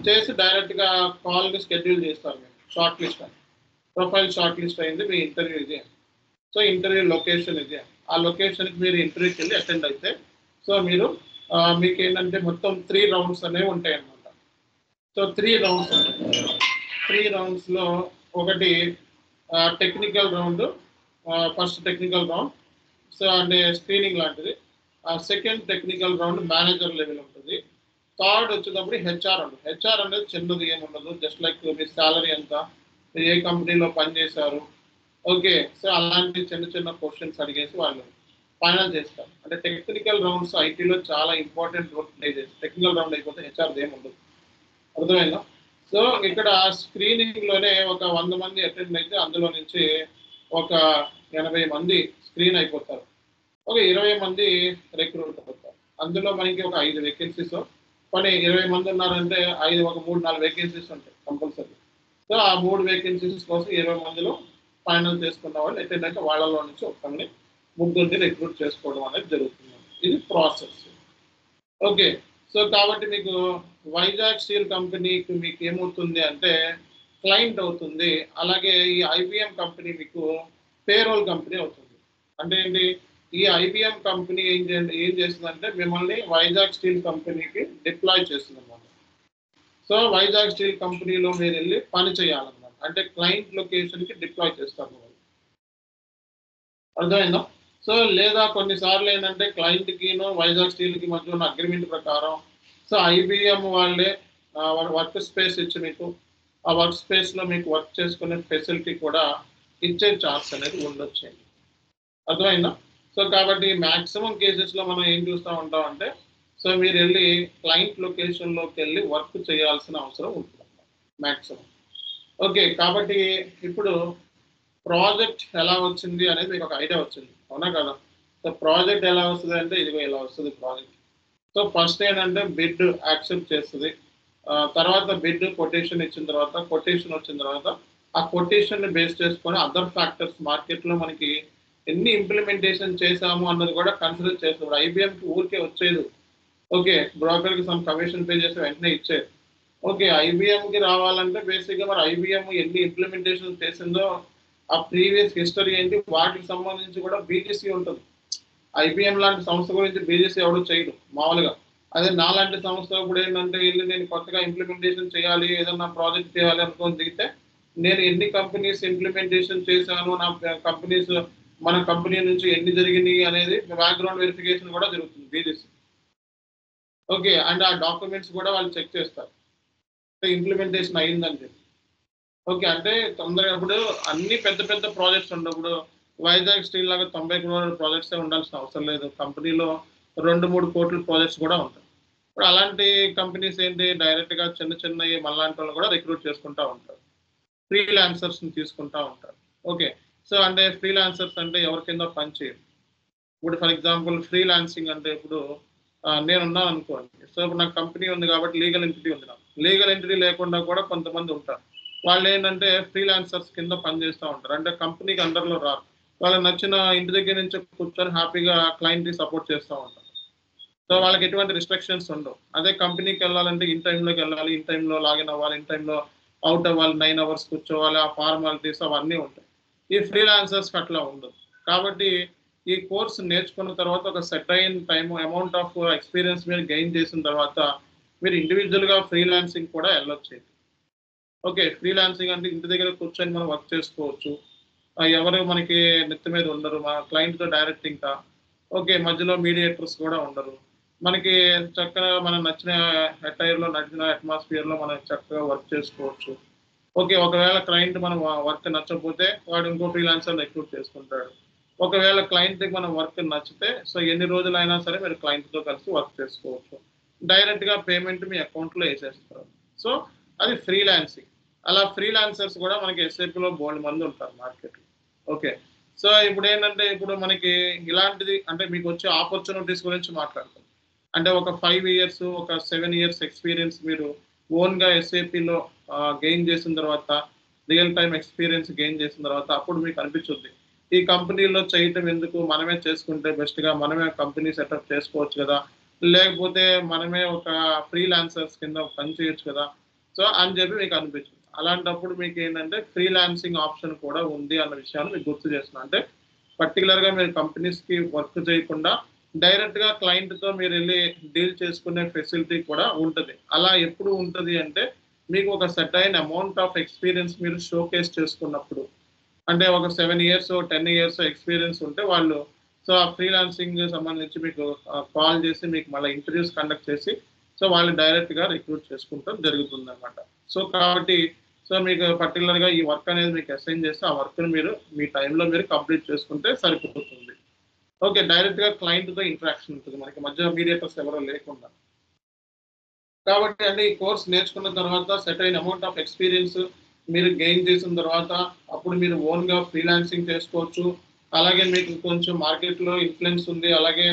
చేసి డైరెక్ట్గా కాల్ని షెడ్యూల్ చేస్తారు. మీరు షార్ట్ లిస్ట్ అని, ప్రొఫైల్ షార్ట్ లిస్ట్ అయింది, మీ ఇంటర్వ్యూ ఇది. సో ఇంటర్వ్యూ లొకేషన్ ఇది, ఆ లొకేషన్కి మీరు ఇంటర్వ్యూకి వెళ్ళి అటెండ్ అయితే సో మీరు మీకు ఏంటంటే మొత్తం 3 రౌండ్స్ అనేవి ఉంటాయి అన్నమాట. సో 3 రౌండ్స్ ఉంటాయి. 3 రౌండ్స్లో ఒకటి technical round, first technical round so అంటే స్క్రీనింగ్ లాంటిది. Second technical round manager level ఉంటుంది. థర్డ్ వచ్చేటప్పుడు హెచ్ఆర్ ఉంటుంది. హెచ్ఆర్ అనేది చిన్నది ఏముండదు, జస్ట్ లైక్ మీ శాలరీ ఎంత, మీరు ఏ కంపెనీలో పనిచేశారు, ఓకే, సో అలాంటి చిన్న చిన్న క్వశ్చన్స్ అడిగేసి వాళ్ళు ఫైనల్ చేస్తారు. అంటే టెక్నికల్ రౌండ్స్ ఐటీలో చాలా ఇంపార్టెంట్ రోల్ ప్లే చేస్తారు. టెక్నికల్ రౌండ్ అయిపోతే హెచ్ఆర్ ఏముండదు. అర్థమైందా? సో ఇక్కడ స్క్రీనింగ్లోనే ఒక 100 మంది అటెండ్ అయితే అందులో నుంచి ఒక 80 మంది స్క్రీన్ అయిపోతారు, ఒక 20 మంది రిక్రూట్ అవుతారు. అందులో మనకి ఒక 5 వేకెన్సీస్, కానీ 20 మంది ఉన్నారంటే ఒక 3-4 వేకెన్సీస్ ఉంటాయి కంపల్సరీ. సో ఆ 3 వేకెన్సీస్ కోసం 20 మందిలో ఫైనల్ చేసుకున్న వాళ్ళు ఏంటంటే వాళ్ళలో నుంచి ఒకరిని 3 రిక్రూట్ చేసుకోవడం అనేది జరుగుతుంది. ఇది ప్రాసెస్. ఓకే, సో కాబట్టి మీకు వైజాగ్ స్టీల్ కంపెనీకి మీకు ఏమవుతుంది అంటే క్లయింట్ అవుతుంది, అలాగే ఈ ఐబీఎం కంపెనీ మీకు పేరోల్ కంపెనీ అవుతుంది. అంటే ఏంటి, ఈ ఐబీఎం కంపెనీ ఏం చేస్తుందంటే మిమ్మల్ని వైజాగ్ స్టీల్ కంపెనీకి డిప్లాయ్ చేస్తుంది అన్నమాట. సో వైజాగ్ స్టీల్ కంపెనీలో మీరు వెళ్ళి పని చేయాలన్నమాట, అంటే క్లయింట్ లొకేషన్కి డిప్లాయ్ చేస్తారు వాళ్ళు. అర్థమైందా? సో లేదా కొన్నిసార్లు ఏంటంటే క్లయింట్కిను వైజాగ్ స్టీల్కి మధ్య ఉన్న అగ్రిమెంట్ ప్రకారం సో ఐబీఎం వాళ్ళే వర్క్ స్పేస్ ఇచ్చి మీకు ఆ వర్క్ స్పేస్లో మీకు వర్క్ చేసుకునే ఫెసిలిటీ కూడా ఇచ్చే ఛాన్స్ అనేది ఉండొచ్చండి. అర్థమైందా? సో కాబట్టి మ్యాక్సిమం కేసెస్లో మనం ఏం చూస్తూ ఉంటాం అంటే, సో మీరు వెళ్ళి క్లయింట్ లొకేషన్లోకి వెళ్ళి వర్క్ చేయాల్సిన అవసరం ఉంటుంది మ్యాక్సిమం. ఓకే, కాబట్టి ఇప్పుడు ప్రాజెక్ట్ ఎలా వచ్చింది అనేది మీకు ఒక ఐడియా వచ్చింది, అవునా కదా? సో ప్రాజెక్ట్ ఎలా వస్తుంది అంటే ఇదిగో ఇలా వస్తుంది ప్రాజెక్ట్. సో ఫస్ట్ ఏంటంటే బిడ్ యాక్సెప్ట్ చేస్తుంది, తర్వాత బిడ్ కొటేషన్ ఇచ్చిన తర్వాత, కొటేషన్ వచ్చిన తర్వాత ఆ కొటేషన్ని బేస్ చేసుకొని అదర్ ఫ్యాక్టర్స్ మార్కెట్లో మనకి ఎన్ని ఇంప్లిమెంటేషన్ చేశాము అన్నది కూడా కన్సిడర్ చేస్తాడు. ఐబిఎంకి ఊరికే వచ్చేది, ఓకే, బ్రోకర్కి సమ్ కమిషన్ పే చేసి వెంటనే ఇచ్చేది. ఓకే, ఐబిఎంకి రావాలంటే బేసిక్గా మరి ఐబిఎం ఎన్ని ఇంప్లిమెంటేషన్ చేసిందో ఆ ప్రీవియస్ హిస్టరీ ఏంటి, వాటికి సంబంధించి కూడా బీజీసీ ఉంటుంది. ఐబిఎం లాంటి సంస్థ గురించి బీజీసీ ఎవరు చేయడు మామూలుగా. అదే నాలాంటి సంస్థ ఇప్పుడు ఏంటంటే వెళ్ళి నేను కొత్తగా ఇంప్లిమెంటేషన్ చేయాలి, ఏదన్నా ప్రాజెక్ట్ చేయాలి అనుకొని దిగితే నేను ఎన్ని కంపెనీస్ ఇంప్లిమెంటేషన్ చేశాను, నా కంపెనీస్ మన కంపెనీ నుంచి ఎన్ని జరిగినాయి అనేది బ్యాక్గ్రౌండ్ వెరిఫికేషన్ కూడా జరుగుతుంది బీజీసీ. ఓకే, అండ్ ఆ డాక్యుమెంట్స్ కూడా వాళ్ళు చెక్ చేస్తారు ఇంప్లిమెంటేషన్ అయిందని చెప్పి. ఓకే, అంటే తొందరగా ఇప్పుడు అన్ని పెద్ద పెద్ద ప్రాజెక్ట్స్ ఉండవు. వైజాగ్ స్టీల్ లాగా 90 crore ప్రాజెక్ట్సే ఉండాల్సిన అవసరం లేదు. కంపెనీలో 2-3 కోట్ల ప్రాజెక్ట్స్ కూడా ఉంటాయి. ఇప్పుడు అలాంటి కంపెనీస్ ఏంటి, డైరెక్ట్గా చిన్న చిన్న మనలాంటి వాళ్ళు కూడా రిక్రూట్ చేసుకుంటూ ఉంటారు, ఫ్రీలాన్సర్స్ని తీసుకుంటూ ఉంటారు. ఓకే, సో అంటే ఫ్రీలాన్సర్స్ అంటే ఎవరి కింద పని చేయరు. ఇప్పుడు ఫర్ ఎగ్జాంపుల్ ఫ్రీలాన్సింగ్ అంటే ఇప్పుడు నేనున్నాను అనుకోండి, సో ఇప్పుడు నాకు కంపెనీ ఉంది కాబట్టి లీగల్ ఎంటిటీ ఉంది. నాకు లీగల్ ఎంటిటీ లేకుండా కూడా కొంతమంది ఉంటారు, వాళ్ళు ఏంటంటే ఫ్రీలాన్సర్స్ కింద పనిచేస్తూ ఉంటారు. అంటే కంపెనీకి అండర్లో రారు, వాళ్ళకి నచ్చిన ఇంటి దగ్గర నుంచి కూర్చొని హ్యాపీగా క్లయింట్ని సపోర్ట్ చేస్తూ ఉంటారు. సో వాళ్ళకి ఎటువంటి రిస్ట్రిక్షన్స్ ఉండవు. అదే కంపెనీకి వెళ్ళాలంటే ఇన్ టైంలోకి వెళ్ళాలి, ఇన్ టైంలో లాగిన్ అవ్వాలి, ఇన్ టైంలో అవుట్ అవ్వాలి, 9 hours కూర్చోవాలి, ఆ ఫార్మాలిటీస్ అవన్నీ ఉంటాయి. ఈ ఫ్రీలాన్సర్స్కి అట్లా ఉండదు. కాబట్టి ఈ కోర్స్ నేర్చుకున్న తర్వాత ఒక సెట్ అయిన టైం అమౌంట్ ఆఫ్ ఎక్స్పీరియన్స్ మీరు గెయిన్ చేసిన తర్వాత మీరు ఇండివిజువల్గా ఫ్రీలాన్సింగ్ కూడా వెళ్ళొచ్చు. ఓకే, ఫ్రీలాన్సింగ్ అంటే ఇంటి దగ్గర కూర్చొని మనం వర్క్ చేసుకోవచ్చు, ఎవరు మనకి నెత్తి మీద ఉండరు, మా క్లయింట్తో డైరెక్ట్ ఇంకా. ఓకే, మధ్యలో మీడియేటర్స్ కూడా ఉండరు, మనకి చక్కగా మనం నచ్చిన అటైర్లో నచ్చిన అట్మాస్ఫియర్లో మనం చక్కగా వర్క్ చేసుకోవచ్చు. ఓకే, ఒకవేళ క్లయింట్ మనం వర్క్ నచ్చకపోతే వాడు ఇంకో ఫ్రీలాన్సర్ రిక్రూట్ చేసుకుంటాడు. ఒకవేళ క్లయింట్కి మనం వర్క్ నచ్చితే సో ఎన్ని రోజులైనా సరే మీరు క్లయింట్తో కలిసి వర్క్ చేసుకోవచ్చు, డైరెక్ట్గా పేమెంట్ మీ అకౌంట్లో వేసేస్తారు. సో అది ఫ్రీలాన్సింగ్. అలా ఫ్రీలాన్సర్స్ కూడా మనకి ఎస్ఐపిలో బోల్డ్ మంది ఉంటారు మార్కెట్లో. ఓకే, సో ఇప్పుడు ఏంటంటే ఇప్పుడు మనకి ఇలాంటిది అంటే మీకు వచ్చే ఆపర్చునిటీస్ గురించి మాట్లాడతాం. అంటే ఒక 5 years ఒక 7 years ఎక్స్పీరియన్స్ మీరు ఓన్గా ఎస్ఐపిలో గెయిన్ చేసిన తర్వాత, రియల్ టైం ఎక్స్పీరియన్స్ గెయిన్ చేసిన తర్వాత అప్పుడు మీకు అనిపించుద్ది ఈ కంపెనీలో చేయటం ఎందుకు, మనమే చేసుకుంటే బెస్ట్గా మనమే కంపెనీ సెటప్ చేసుకోవచ్చు కదా, లేకపోతే మనమే ఒక ఫ్రీలాన్సర్స్ కింద పని చేయొచ్చు కదా, సో అని చెప్పి మీకు అనిపించింది. అలాంటప్పుడు మీకు ఏంటంటే ఫ్రీలాన్సింగ్ ఆప్షన్ కూడా ఉంది అన్న విషయాన్ని మీకు గుర్తు చేస్తున్నాను. అంటే పర్టికులర్గా మీరు కంపెనీస్కి వర్క్ చేయకుండా డైరెక్ట్గా క్లయింట్తో మీరు వెళ్ళి డీల్ చేసుకునే ఫెసిలిటీ కూడా ఉంటుంది. అలా ఎప్పుడు ఉంటుంది అంటే మీకు ఒక సెట్ అయిన అమౌంట్ ఆఫ్ ఎక్స్పీరియన్స్ మీరు షోకేస్ చేసుకున్నప్పుడు, అంటే ఒక 7 years 10 years ఎక్స్పీరియన్స్ ఉంటే వాళ్ళు సో ఆ ఫ్రీలాన్సింగ్ సంబంధించి మీకు కాల్ చేసి మీకు మళ్ళీ ఇంటర్వ్యూస్ కండక్ట్ చేసి సో వాళ్ళు డైరెక్ట్గా రిక్రూట్ చేసుకుంటాం జరుగుతుంది అనమాట. సో కాబట్టి సో మీకు పర్టికులర్గా ఈ వర్క్ అనేది మీకు అసైన్ చేస్తే ఆ వర్క్ని మీరు మీ టైంలో మీరు కంప్లీట్ చేసుకుంటే సరిపోతుంది. ఓకే, డైరెక్ట్గా క్లయింట్తో ఇంటరాక్షన్ ఉంటుంది, మనకి మధ్య మీడియేటర్స్ ఎవరో లేకుండా. కాబట్టి అంటే ఈ కోర్స్ నేర్చుకున్న తర్వాత సెట్ అయిన అమౌంట్ ఆఫ్ ఎక్స్పీరియన్స్ మీరు గెయిన్ చేసిన తర్వాత అప్పుడు మీరు ఓన్గా ఫ్రీలాన్సింగ్ చేసుకోవచ్చు. అలాగే మీకు కొంచెం మార్కెట్లో ఇన్ఫ్లుయెన్స్ ఉంది, అలాగే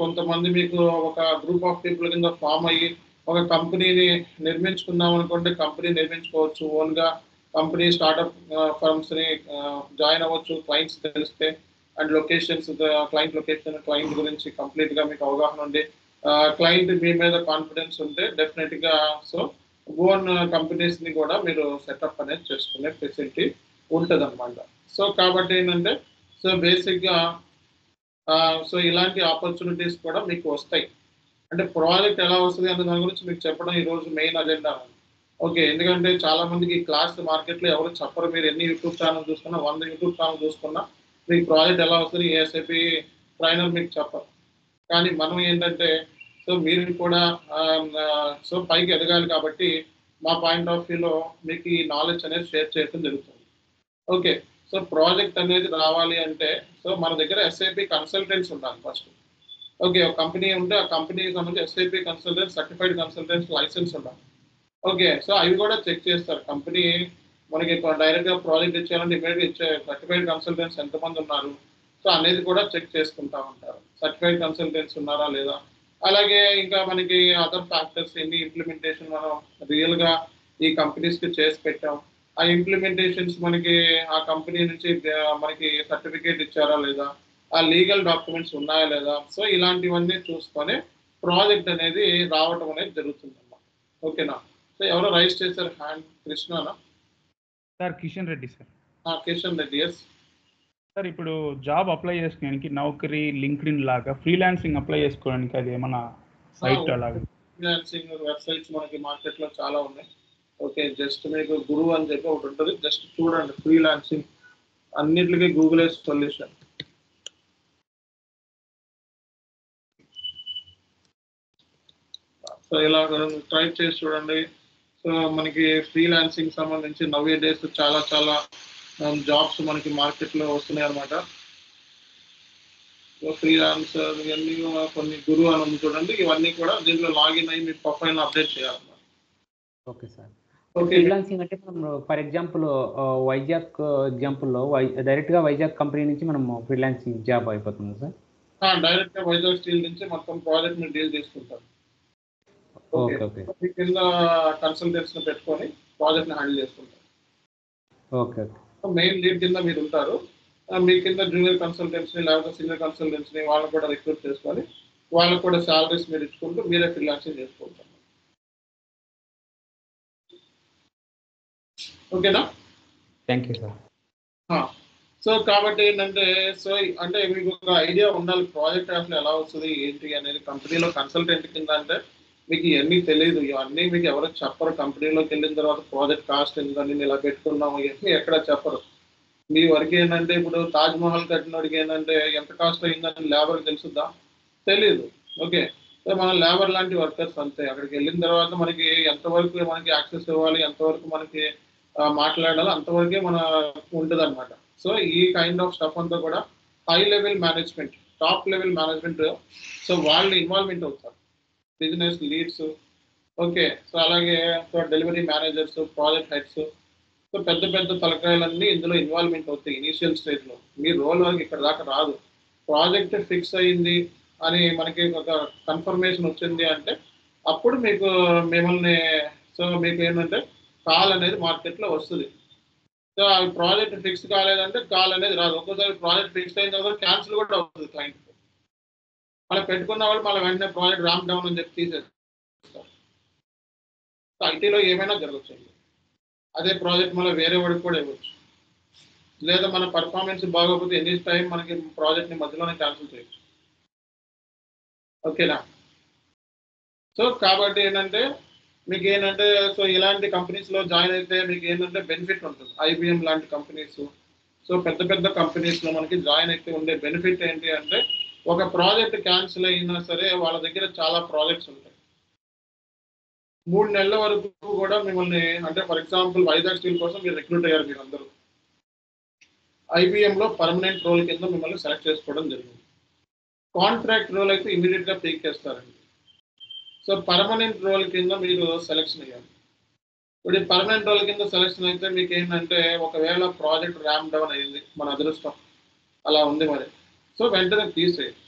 కొంతమంది మీకు ఒక గ్రూప్ ఆఫ్ పీపుల్ కింద ఫామ్ అయ్యి ఒక కంపెనీని నిర్మించుకుందాం అనుకుంటే కంపెనీ నిర్మించుకోవచ్చు, ఓన్గా కంపెనీ స్టార్టప్ ఫర్మ్స్ని జాయిన్ అవ్వచ్చు క్లయింట్స్ తెలిస్తే. And locations, client location, client గురించి కంప్లీట్గా మీకు అవగాహన ఉంది, క్లయింట్ మీ మీద కాన్ఫిడెన్స్ ఉంటే డెఫినెట్గా సో ఓన్ కంపెనీస్ని కూడా మీరు సెటప్ అనేది చేసుకునే ఫెసిలిటీ ఉంటుంది అనమాట. సో కాబట్టి ఏంటంటే సో బేసిక్గా సో ఇలాంటి ఆపర్చునిటీస్ కూడా మీకు వస్తాయి. అంటే ప్రాజెక్ట్ ఎలా వస్తుంది అనే దాని గురించి మీకు చెప్పడం ఈరోజు మెయిన్ అజెండా. ఓకే, ఎందుకంటే చాలా మందికి క్లాస్ మార్కెట్లో ఎవరు చెప్పరు. మీరు ఎన్ని యూట్యూబ్ ఛానల్ చూసుకున్నా, 100 యూట్యూబ్ ఛానల్ చూసుకున్నా మీకు ప్రాజెక్ట్ ఎలా వస్తుంది ఏఎస్ఐపి ట్రైనర్ మీకు చెప్పరు. కానీ మనం ఏంటంటే సో మీరు కూడా సో పైకి ఎదగాలి కాబట్టి మా పాయింట్ ఆఫ్ వ్యూలో మీకు ఈ నాలెడ్జ్ అనేది షేర్ చేయడం జరుగుతుంది. ఓకే, సో ప్రాజెక్ట్ అనేది రావాలి అంటే సో మన దగ్గర ఎస్ఐపి కన్సల్టెంట్స్ ఉండాలి ఫస్ట్. ఓకే, ఒక కంపెనీ ఉంటే ఆ కంపెనీకి సంబంధించి SAP consultant certified consultants license ఉండాలి. ఓకే, సో అవి కూడా చెక్ చేస్తారు. కంపెనీ మనకి డైరెక్ట్గా ప్రాజెక్ట్ ఇచ్చేయాలంటే ఇమీడియట్గా ఇచ్చే సర్టిఫైడ్ కన్సల్టెంట్స్ ఎంతమంది ఉన్నారు సో అనేది కూడా చెక్ చేసుకుంటా ఉంటారు. సర్టిఫైడ్ కన్సల్టెంట్స్ ఉన్నారా లేదా, అలాగే ఇంకా మనకి అదర్ ఫ్యాక్టర్స్ ఎన్ని ఇంప్లిమెంటేషన్ మనం రియల్గా ఈ కంపెనీస్కి చేసి పెట్టాం, ఆ ఇంప్లిమెంటేషన్స్ మనకి ఆ కంపెనీ నుంచి మనకి సర్టిఫికేట్ ఇచ్చారా లేదా, ఆ లీగల్ డాక్యుమెంట్స్ ఉన్నాయా లేదా, సో ఇలాంటివన్నీ చూసుకొని ప్రాజెక్ట్ అనేది రావటం అనేది జరుగుతుంది అన్నమాట. ఓకేనా? సో ఎవరో రైజ్ చేశారు హ్యాండ్, కృష్ణనా? Sir Kishan Reddy sir. Kishan Reddy, yes sir. ఇప్పుడు జాబ్ అప్లై చేసుకోవడానికి నౌకరీ, లింక్డ్ఇన్ లాగా ఫ్రీలాన్సింగ్ అప్లై చేసుకోవడానికి అది ఏమన్నా సైట్ అలాగా? ఫ్రీలాన్సింగ్ వెబ్సైట్స్ మనకి మార్కెట్లో చాలా ఉన్నాయి. ఓకే, జస్ట్ మీకు గురువు అని చెప్పి ఒకటి ఉంటుంది, జస్ట్ చూడండి. ఫ్రీలాన్సింగ్ అన్నిటికీ గూగులే సొల్యూషన్. సో ఇలా ట్రై చేసి చూడండి. సో మనకి ఫ్రీలాన్సింగ్ సంబంధించి నవ్వే డేస్ చాలా చాలా జాబ్స్ మనకి మార్కెట్లో వస్తున్నాయి అనమాట. సో ఫ్రీలాన్సర్ ఇవన్నీ కొన్ని గురువు అని ఉంది చూడండి, ఇవన్నీ కూడా దీంట్లో లాగిన్ అయ్యి మీ ప్రొఫైల్ అప్డేట్ చేయాలన్నమాట. Okay sir. ఓకే, ఫ్రీలాన్సింగ్ అంటే మనం ఫర్ ఎగ్జాంపుల్ వైజాగ్ ఎగ్జాంపుల్లో డైరెక్ట్గా వైజాగ్ కంపెనీ నుంచి మనం ఫ్రీలాన్సింగ్ జాబ్ అయిపోతుంది సార్? డైరెక్ట్గా వైజాగ్ స్టీల్ నుంచి మొత్తం ప్రాజెక్ట్ ని డీల్ చేసుకుంటారు. ఓకే ఓకే మీ కింద కన్సల్టెంట్స్ ని పెట్టుకొని ప్రాజెక్ట్ ని హ్యాండిల్ చేసుకుంటారు. Okay okay. మెయిన్ లీడ్ కింద మీరు ఉంటారు. మీ కింద జూనియర్ కన్సల్టెంట్స్ ని లేకపోతే సీనియర్ కన్సల్టెంట్స్ ని వాళ్ళని కూడా రిక్రూట్ చేసుకొని వాళ్ళకు కూడా శాలరీస్ మీరు ఇచ్చుకుంటూ మీరే ఫ్రీలాన్సింగ్ చేసుకుంటారు. ఓకేనా? Thank you sir. సో కాబట్టి ఏంటంటే సో అంటే మీకు ఒక ఐడియా ఉండాలి ప్రాజెక్ట్ అసలు ఎలా వస్తుంది ఏంటి అనేది. కంపెనీలో కన్సల్టెంట్ కింద అంటే మీకు ఇవన్నీ తెలియదు, ఇవన్నీ మీకు ఎవరు చెప్పరు. కంపెనీలోకి వెళ్ళిన తర్వాత ప్రాజెక్ట్ కాస్ట్ ఎందుకని నేను ఇలా పెట్టుకున్నాము ఇవన్నీ ఎక్కడ చెప్పరు. మీ వరకు ఏంటంటే ఇప్పుడు తాజ్మహల్ కట్టినోడికి ఏంటంటే ఎంత కాస్ట్ అయిందని లేబర్కి తెలుసుద్దా? తెలియదు. ఓకే, సో మన లేబర్ లాంటి వర్కర్స్ అంతే. అక్కడికి వెళ్ళిన తర్వాత మనకి ఎంతవరకు మనకి యాక్సెస్ ఇవ్వాలి, ఎంతవరకు మనకి మాట్లాడాలి, అంతవరకే మన ఉంటుంది అనమాట. సో ఈ కైండ్ ఆఫ్ స్టఫ్ అంతా కూడా high level management, top level management, so వాళ్ళు ఇన్వాల్వ్మెంట్ అవుతారు. బిజినెస్ లీడ్స్, ఓకే, సో అలాగే delivery managers, project heads, so పెద్ద పెద్ద తలకాయలన్నీ ఇందులో ఇన్వాల్వ్మెంట్ అవుతాయి ఇనీషియల్ స్టేజ్లో. మీ రోల్ వరకు ఇక్కడ దాకా రాదు. ప్రాజెక్ట్ ఫిక్స్ అయ్యింది అని మనకి ఒక కన్ఫర్మేషన్ వచ్చింది అంటే అప్పుడు మీకు మిమ్మల్ని సో మీకు ఏంటంటే కాల్ అనేది మార్కెట్లో వస్తుంది. సో ఆ ప్రాజెక్ట్ ఫిక్స్ కాలేదంటే కాల్ అనేది రాదు. ఒక్కోసారి ప్రాజెక్ట్ ఫిక్స్ అయిన తర్వాత క్యాన్సిల్ కూడా అవుతుంది క్లయింట్. అలా పెట్టుకున్న వాళ్ళు మళ్ళీ వెంటనే ప్రాజెక్ట్ రామ్ డౌన్ అని చెప్పి తీసేస్తారు. ఐటీలో ఏమైనా జరగచ్చు. అదే ప్రాజెక్ట్ మళ్ళీ వేరే వాడికి కూడా ఇవ్వచ్చు, లేదా మన పర్ఫార్మెన్స్ బాగోకపోతే ఎనీ టైం మనకి ప్రాజెక్ట్ని మధ్యలోనే క్యాన్సిల్ చేయొచ్చు. ఓకేనా? సో కాబట్టి ఏంటంటే మీకు ఏంటంటే సో ఇలాంటి కంపెనీస్లో జాయిన్ అయితే మీకు ఏంటంటే బెనిఫిట్ ఉంటుంది. ఐబిఎం లాంటి కంపెనీస్, సో పెద్ద పెద్ద కంపెనీస్లో మనకి జాయిన్ అయితే ఉండే బెనిఫిట్ ఏంటి అంటే ఒక ప్రాజెక్ట్ క్యాన్సిల్ అయినా సరే వాళ్ళ దగ్గర చాలా ప్రాజెక్ట్స్ ఉంటాయి. 3 నెలల వరకు కూడా మిమ్మల్ని అంటే ఫర్ ఎగ్జాంపుల్ వైజాగ్ స్టీల్ కోసం మీరు రిక్రూట్ అయ్యారు. మీరు అందరూ ఐబిఎంలో పర్మనెంట్ రోల్ కింద మిమ్మల్ని సెలెక్ట్ చేసుకోవడం జరిగింది. కాంట్రాక్ట్ రోల్ అయితే ఇమీడియట్గా పీక్ చేస్తారండి. సో పర్మనెంట్ రోల్ కింద మీరు సెలెక్షన్ అయ్యారు. ఇప్పుడు ఈ పర్మనెంట్ రోల్ కింద సెలెక్షన్ అయితే మీకు ఏంటంటే ఒకవేళ ప్రాజెక్ట్ ర్యామ్ డౌన్ అయింది, మన అదృష్టం అలా ఉంది మరి, సో వెంటనే తీసేయాలి.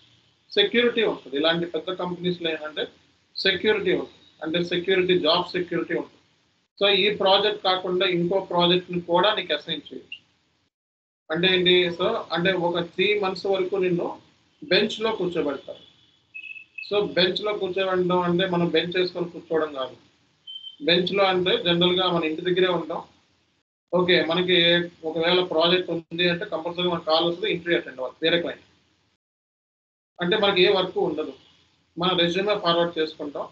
సెక్యూరిటీ ఉంటుంది. ఇలాంటి పెద్ద కంపెనీస్లో ఏంటంటే సెక్యూరిటీ ఉంటుంది, అంటే సెక్యూరిటీ, జాబ్ సెక్యూరిటీ ఉంటుంది. సో ఈ ప్రాజెక్ట్ కాకుండా ఇంకో ప్రాజెక్ట్ని కూడా నీకు అసైన్ చేయొచ్చు. అంటే ఏంటి? సో అంటే ఒక 3 months వరకు నిన్ను బెంచ్లో కూర్చోబెడతారు. సో బెంచ్లో కూర్చోబెట్టడం అంటే మనం బెంచ్ వేసుకొని కూర్చోవడం కాదు. బెంచ్లో అంటే జనరల్గా మన ఇంటి దగ్గరే ఉంటాం. ఓకే, మనకి ఒకవేళ ప్రాజెక్ట్ ఉంది అంటే కంపల్సరీ మనకు కాల్ వస్తుంది, ఇంటర్వ్యూ అటెండ్ అవ్వాలి వేరే క్లయింట్. అంటే మనకి ఏ వర్క్ ఉండదు, మన రెజ్యూమే ఫార్వర్డ్ చేసుకుంటాం.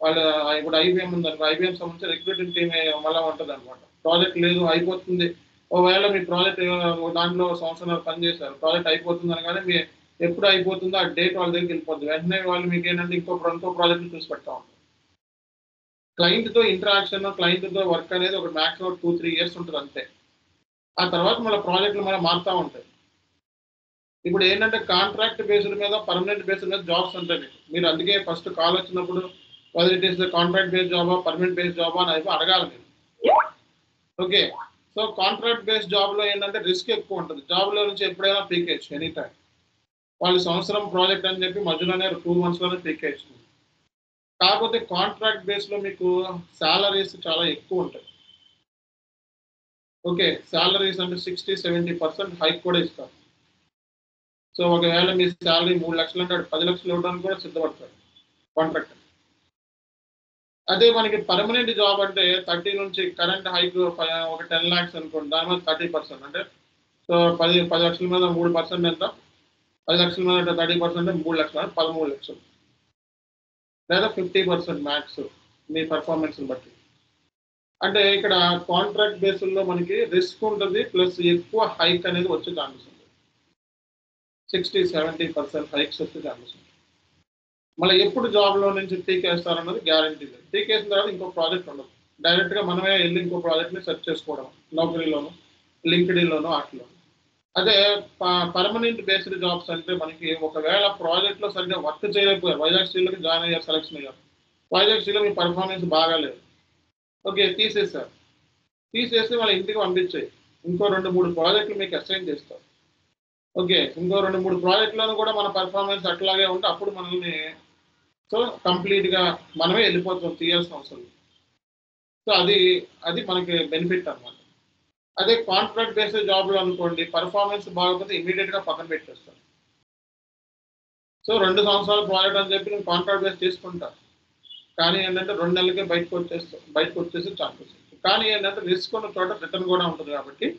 వాళ్ళు ఇప్పుడు ఐబిఎం ఉందనుకో, ఐబిఎం సంబంధించి రిక్రూటింగ్ టీమ్ మళ్ళీ ఉంటుంది అనమాట. ప్రాజెక్ట్ లేదు, అయిపోతుంది. ఒకవేళ మీ ప్రాజెక్ట్ దాంట్లో సంవత్సరాలు పనిచేశారు, ప్రాజెక్ట్ అయిపోతుంది అనగానే మీ ఎప్పుడు అయిపోతుందో ఆ డేట్ వాళ్ళ దగ్గరికి వెళ్ళిపోతుంది. వెంటనే వాళ్ళు మీకు ఏంటంటే ఇంకో ప్రాజెక్ట్ని చూసి పెడతా ఉంటారు. క్లయింట్తో ఇంటరాక్షన్, క్లయింట్తో వర్క్ అనేది ఒక మ్యాక్సిమం 2-3 years ఉంటుంది అంతే. ఆ తర్వాత మళ్ళీ ప్రాజెక్టులు మళ్ళీ మారుతూ ఉంటాయి. ఇప్పుడు ఏంటంటే కాంట్రాక్ట్ బేస్డ్ మీద పర్మనెంట్ బేస్డ్ మీద జాబ్స్ ఉంటాయి మీరు అందుకే ఫస్ట్ కాల్ వచ్చినప్పుడు whether it is contract based జాబా పర్మనెంట్ బేస్డ్ జాబా అని అయిపో అడగాలి మీరు. ఓకే, సో కాంట్రాక్ట్ బేస్డ్ జాబ్లో ఏంటంటే రిస్క్ ఎక్కువ ఉంటుంది. జాబ్లో నుంచి ఎప్పుడైనా పీకేయచ్చు ఎనీ టైం. వాళ్ళు సంవత్సరం ప్రాజెక్ట్ అని చెప్పి మధ్యలోనే 2 monthsలోనే పీకేయచ్చు. కాకపోతే కాంట్రాక్ట్ బేస్లో మీకు శాలరీస్ చాలా ఎక్కువ ఉంటాయి. ఓకే, శాలరీస్ అంటే 60-70% హైక్ కూడా ఇస్తారు. సో ఒకవేళ మీ శాలరీ 3 లక్షలు అంటే 10 లక్షలు ఇవ్వడానికి కూడా సిద్ధపడతారు కాంట్రాక్ట్. అదే మనకి పర్మనెంట్ జాబ్ అంటే 30 నుంచి కరెంట్ హైక్ ఒక 10 lakhs అనుకోండి, దాని మీద 30% అంటే సో 10 లక్షల మీద 3% ఎంత, 10 లక్షల మీద 30% 3 లక్షలు 13 లక్షలు లేదా 50% మ్యాక్స్ మీ పర్ఫార్మెన్స్ని బట్టి. అంటే ఇక్కడ కాంట్రాక్ట్ బేస్లో మనకి రిస్క్ ఉంటుంది ప్లస్ ఎక్కువ హైక్ అనేది వచ్చే ఛాన్సెస్ ఉంటుంది. 60-70% హైక్స్ వచ్చే ఛాన్సెస్ ఉంటుంది. మళ్ళీ ఎప్పుడు జాబ్లో నుంచి పీకేస్తారన్నది గ్యారంటీ లేదు. పీకేసిన తర్వాత ఇంకో ప్రాజెక్ట్ ఉండదు. డైరెక్ట్గా మనమే వెళ్ళి ఇంకో ప్రాజెక్ట్ని సెర్చ్ చేసుకోవడం నౌకరీలోను లింక్డ్ఇన్లోను వాటిలో. అదే పర్మనెంట్ బేస్డ్ జాబ్స్ అంటే మనకి ఒకవేళ ప్రాజెక్ట్లో సరిగ్గా వర్క్ చేయలేకపోయారు, వైజాగ్ స్టీల్కి జాయిన్ అయ్యారు, సెలక్షన్ అయ్యారు, వైజాగ్ స్టీల్లో మీ పర్ఫార్మెన్స్ బాగాలేదు, ఓకే తీసేస్తారు, తీసేసి వాళ్ళ ఇంటికి పంపించాయి, ఇంకో 2-3 ప్రాజెక్టులు మీకు అసైన్ చేస్తారు. ఓకే, ఇంకో 2-3 ప్రాజెక్టులను కూడా మన పర్ఫార్మెన్స్ అట్లాగే ఉంటే అప్పుడు మనల్ని సో కంప్లీట్గా మనమే వెళ్ళిపోతాం, తీయాల్సిన అవసరం. సో అది మనకి బెనిఫిట్ అన్నమాట. అదే కాంట్రాక్ట్ బేస్డ్ జాబ్లో అనుకోండి పర్ఫార్మెన్స్ బాగోకపోతే ఇమీడియట్గా పక్కన పెట్టేస్తారు. సో 2 సంవత్సరాల ప్రాజెక్ట్ అని చెప్పి నేను కాంట్రాక్ట్ బేస్ తీసుకుంటాను, కానీ ఏంటంటే 2 నెలలకే బయటకు వచ్చేసి ఛాన్సెస్. కానీ ఏంటంటే రిస్క్ ఉన్న చోట రిటర్న్ కూడా ఉంటుంది కాబట్టి,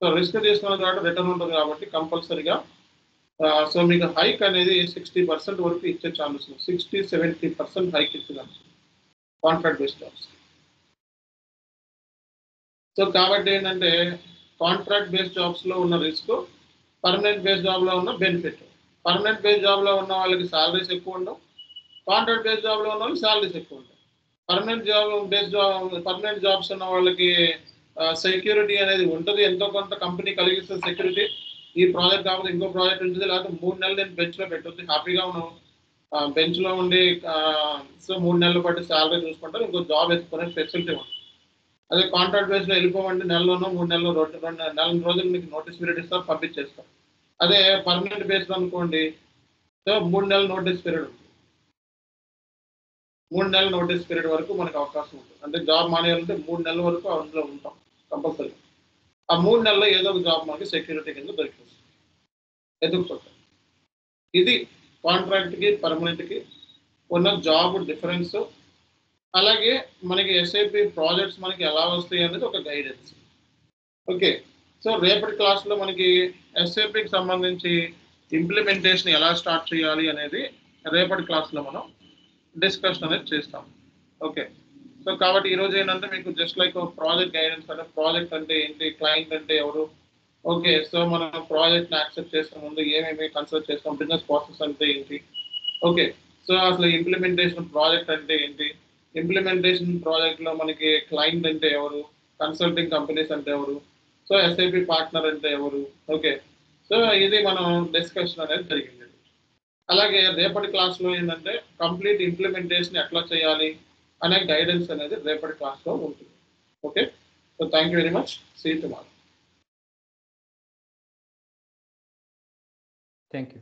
సో రిస్క్ తీసుకున్న చోట రిటర్న్ ఉంటుంది కాబట్టి కంపల్సరీగా సో మీకు హైక్ అనేది 60% వరకు ఇచ్చే ఛాన్సెస్, 60-70% హైక్ ఇచ్చే chances contract based jobs. So కాబట్టి ఏంటంటే కాంట్రాక్ట్ బేస్డ్ జాబ్స్లో ఉన్న రిస్క్, పర్మనెంట్ బేస్డ్ జాబ్లో ఉన్న బెనిఫిట్. పర్మనెంట్ బేస్డ్ జాబ్లో ఉన్న వాళ్ళకి శాలరీస్ ఎక్కువ ఉండవు, కాంట్రాక్ట్ బేస్డ్ జాబ్లో ఉన్న వాళ్ళకి శాలరీస్ ఎక్కువ ఉంటాయి. పర్మనెంట్ జాబ్స్ ఉన్న వాళ్ళకి సెక్యూరిటీ అనేది ఉంటుంది, ఎంతో కొంత కంపెనీ కలిగిస్తుంది సెక్యూరిటీ. ఈ ప్రాజెక్ట్ కాకపోతే ఇంకో ప్రాజెక్ట్ ఉంటుంది, లేకపోతే 3 నెలలు నేను బెంచ్లో పెట్టొద్దు, హ్యాపీగా ఉన్నాను బెంచ్లో ఉండి సో 3 నెలలు బట్టి శాలరీ చూసుకుంటారు, ఇంకో జాబ్ ఎత్తుకునే ఫెసిలిటీ ఉంటుంది. అదే కాంట్రాక్ట్ బేస్లో వెళ్ళిపోమంటే నెలలోనో 3 నెలలు 2 రోజులు మీకు నోటీస్ పీరియడ్ ఇస్తారు, పంపించేస్తారు. అదే పర్మనెంట్ బేస్డ్ అనుకోండి సో 3 నెలల నోటీస్ పీరియడ్ ఉంటుంది. 3 నెలల నోటీస్ పీరియడ్ వరకు మనకు అవకాశం ఉంటుంది. అంటే జాబ్ మానేయాలంటే 3 నెలల వరకు అందులో ఉంటాం కంపల్సరీ. ఆ 3 నెలల్లో ఏదో ఒక జాబ్ మనకి సెక్యూరిటీ కింద దొరికిస్తుంది, ఎదుగుతుంటాం. ఇది కాంట్రాక్ట్కి పర్మనెంట్కి ఉన్న జాబ్ డిఫరెన్స్. అలాగే మనకి ఎస్ఐపి ప్రాజెక్ట్స్ మనకి ఎలా వస్తాయి అనేది ఒక గైడెన్స్. ఓకే, సో రేపటి క్లాస్లో మనకి ఎస్ఐపికి సంబంధించి ఇంప్లిమెంటేషన్ ఎలా స్టార్ట్ చేయాలి అనేది రేపటి క్లాస్లో మనం డిస్కషన్ అనేది చేస్తాం. ఓకే, సో కాబట్టి ఈరోజు ఏంటంటే మీకు జస్ట్ లైక్ ప్రాజెక్ట్ గైడెన్స్, అంటే ప్రాజెక్ట్ అంటే ఏంటి, క్లయింట్ అంటే ఎవరు, ఓకే సో మనం ప్రాజెక్ట్ని యాక్సెప్ట్ చేసే ముందు ఏమేమి కన్సిడర్ చేస్తాం, బిజినెస్ ప్రాసెస్ అంటే ఏంటి, ఓకే సో అసలు ఇంప్లిమెంటేషన్ ప్రాజెక్ట్ అంటే ఏంటి, ఇంప్లిమెంటేషన్ ప్రాజెక్ట్లో మనకి క్లయింట్ అంటే ఎవరు, కన్సల్టింగ్ కంపెనీస్ అంటే ఎవరు, సో ఎస్ఐపి పార్ట్నర్ అంటే ఎవరు, ఓకే సో ఇది మనం డిస్కషన్ అనేది జరిగింది. అలాగే రేపటి క్లాస్లో ఏంటంటే కంప్లీట్ ఇంప్లిమెంటేషన్ ఎట్లా చేయాలి అనే గైడెన్స్ అనేది రేపటి క్లాస్లో ఉంటుంది. Okay, so thank you very much, see you tomorrow. Thank you.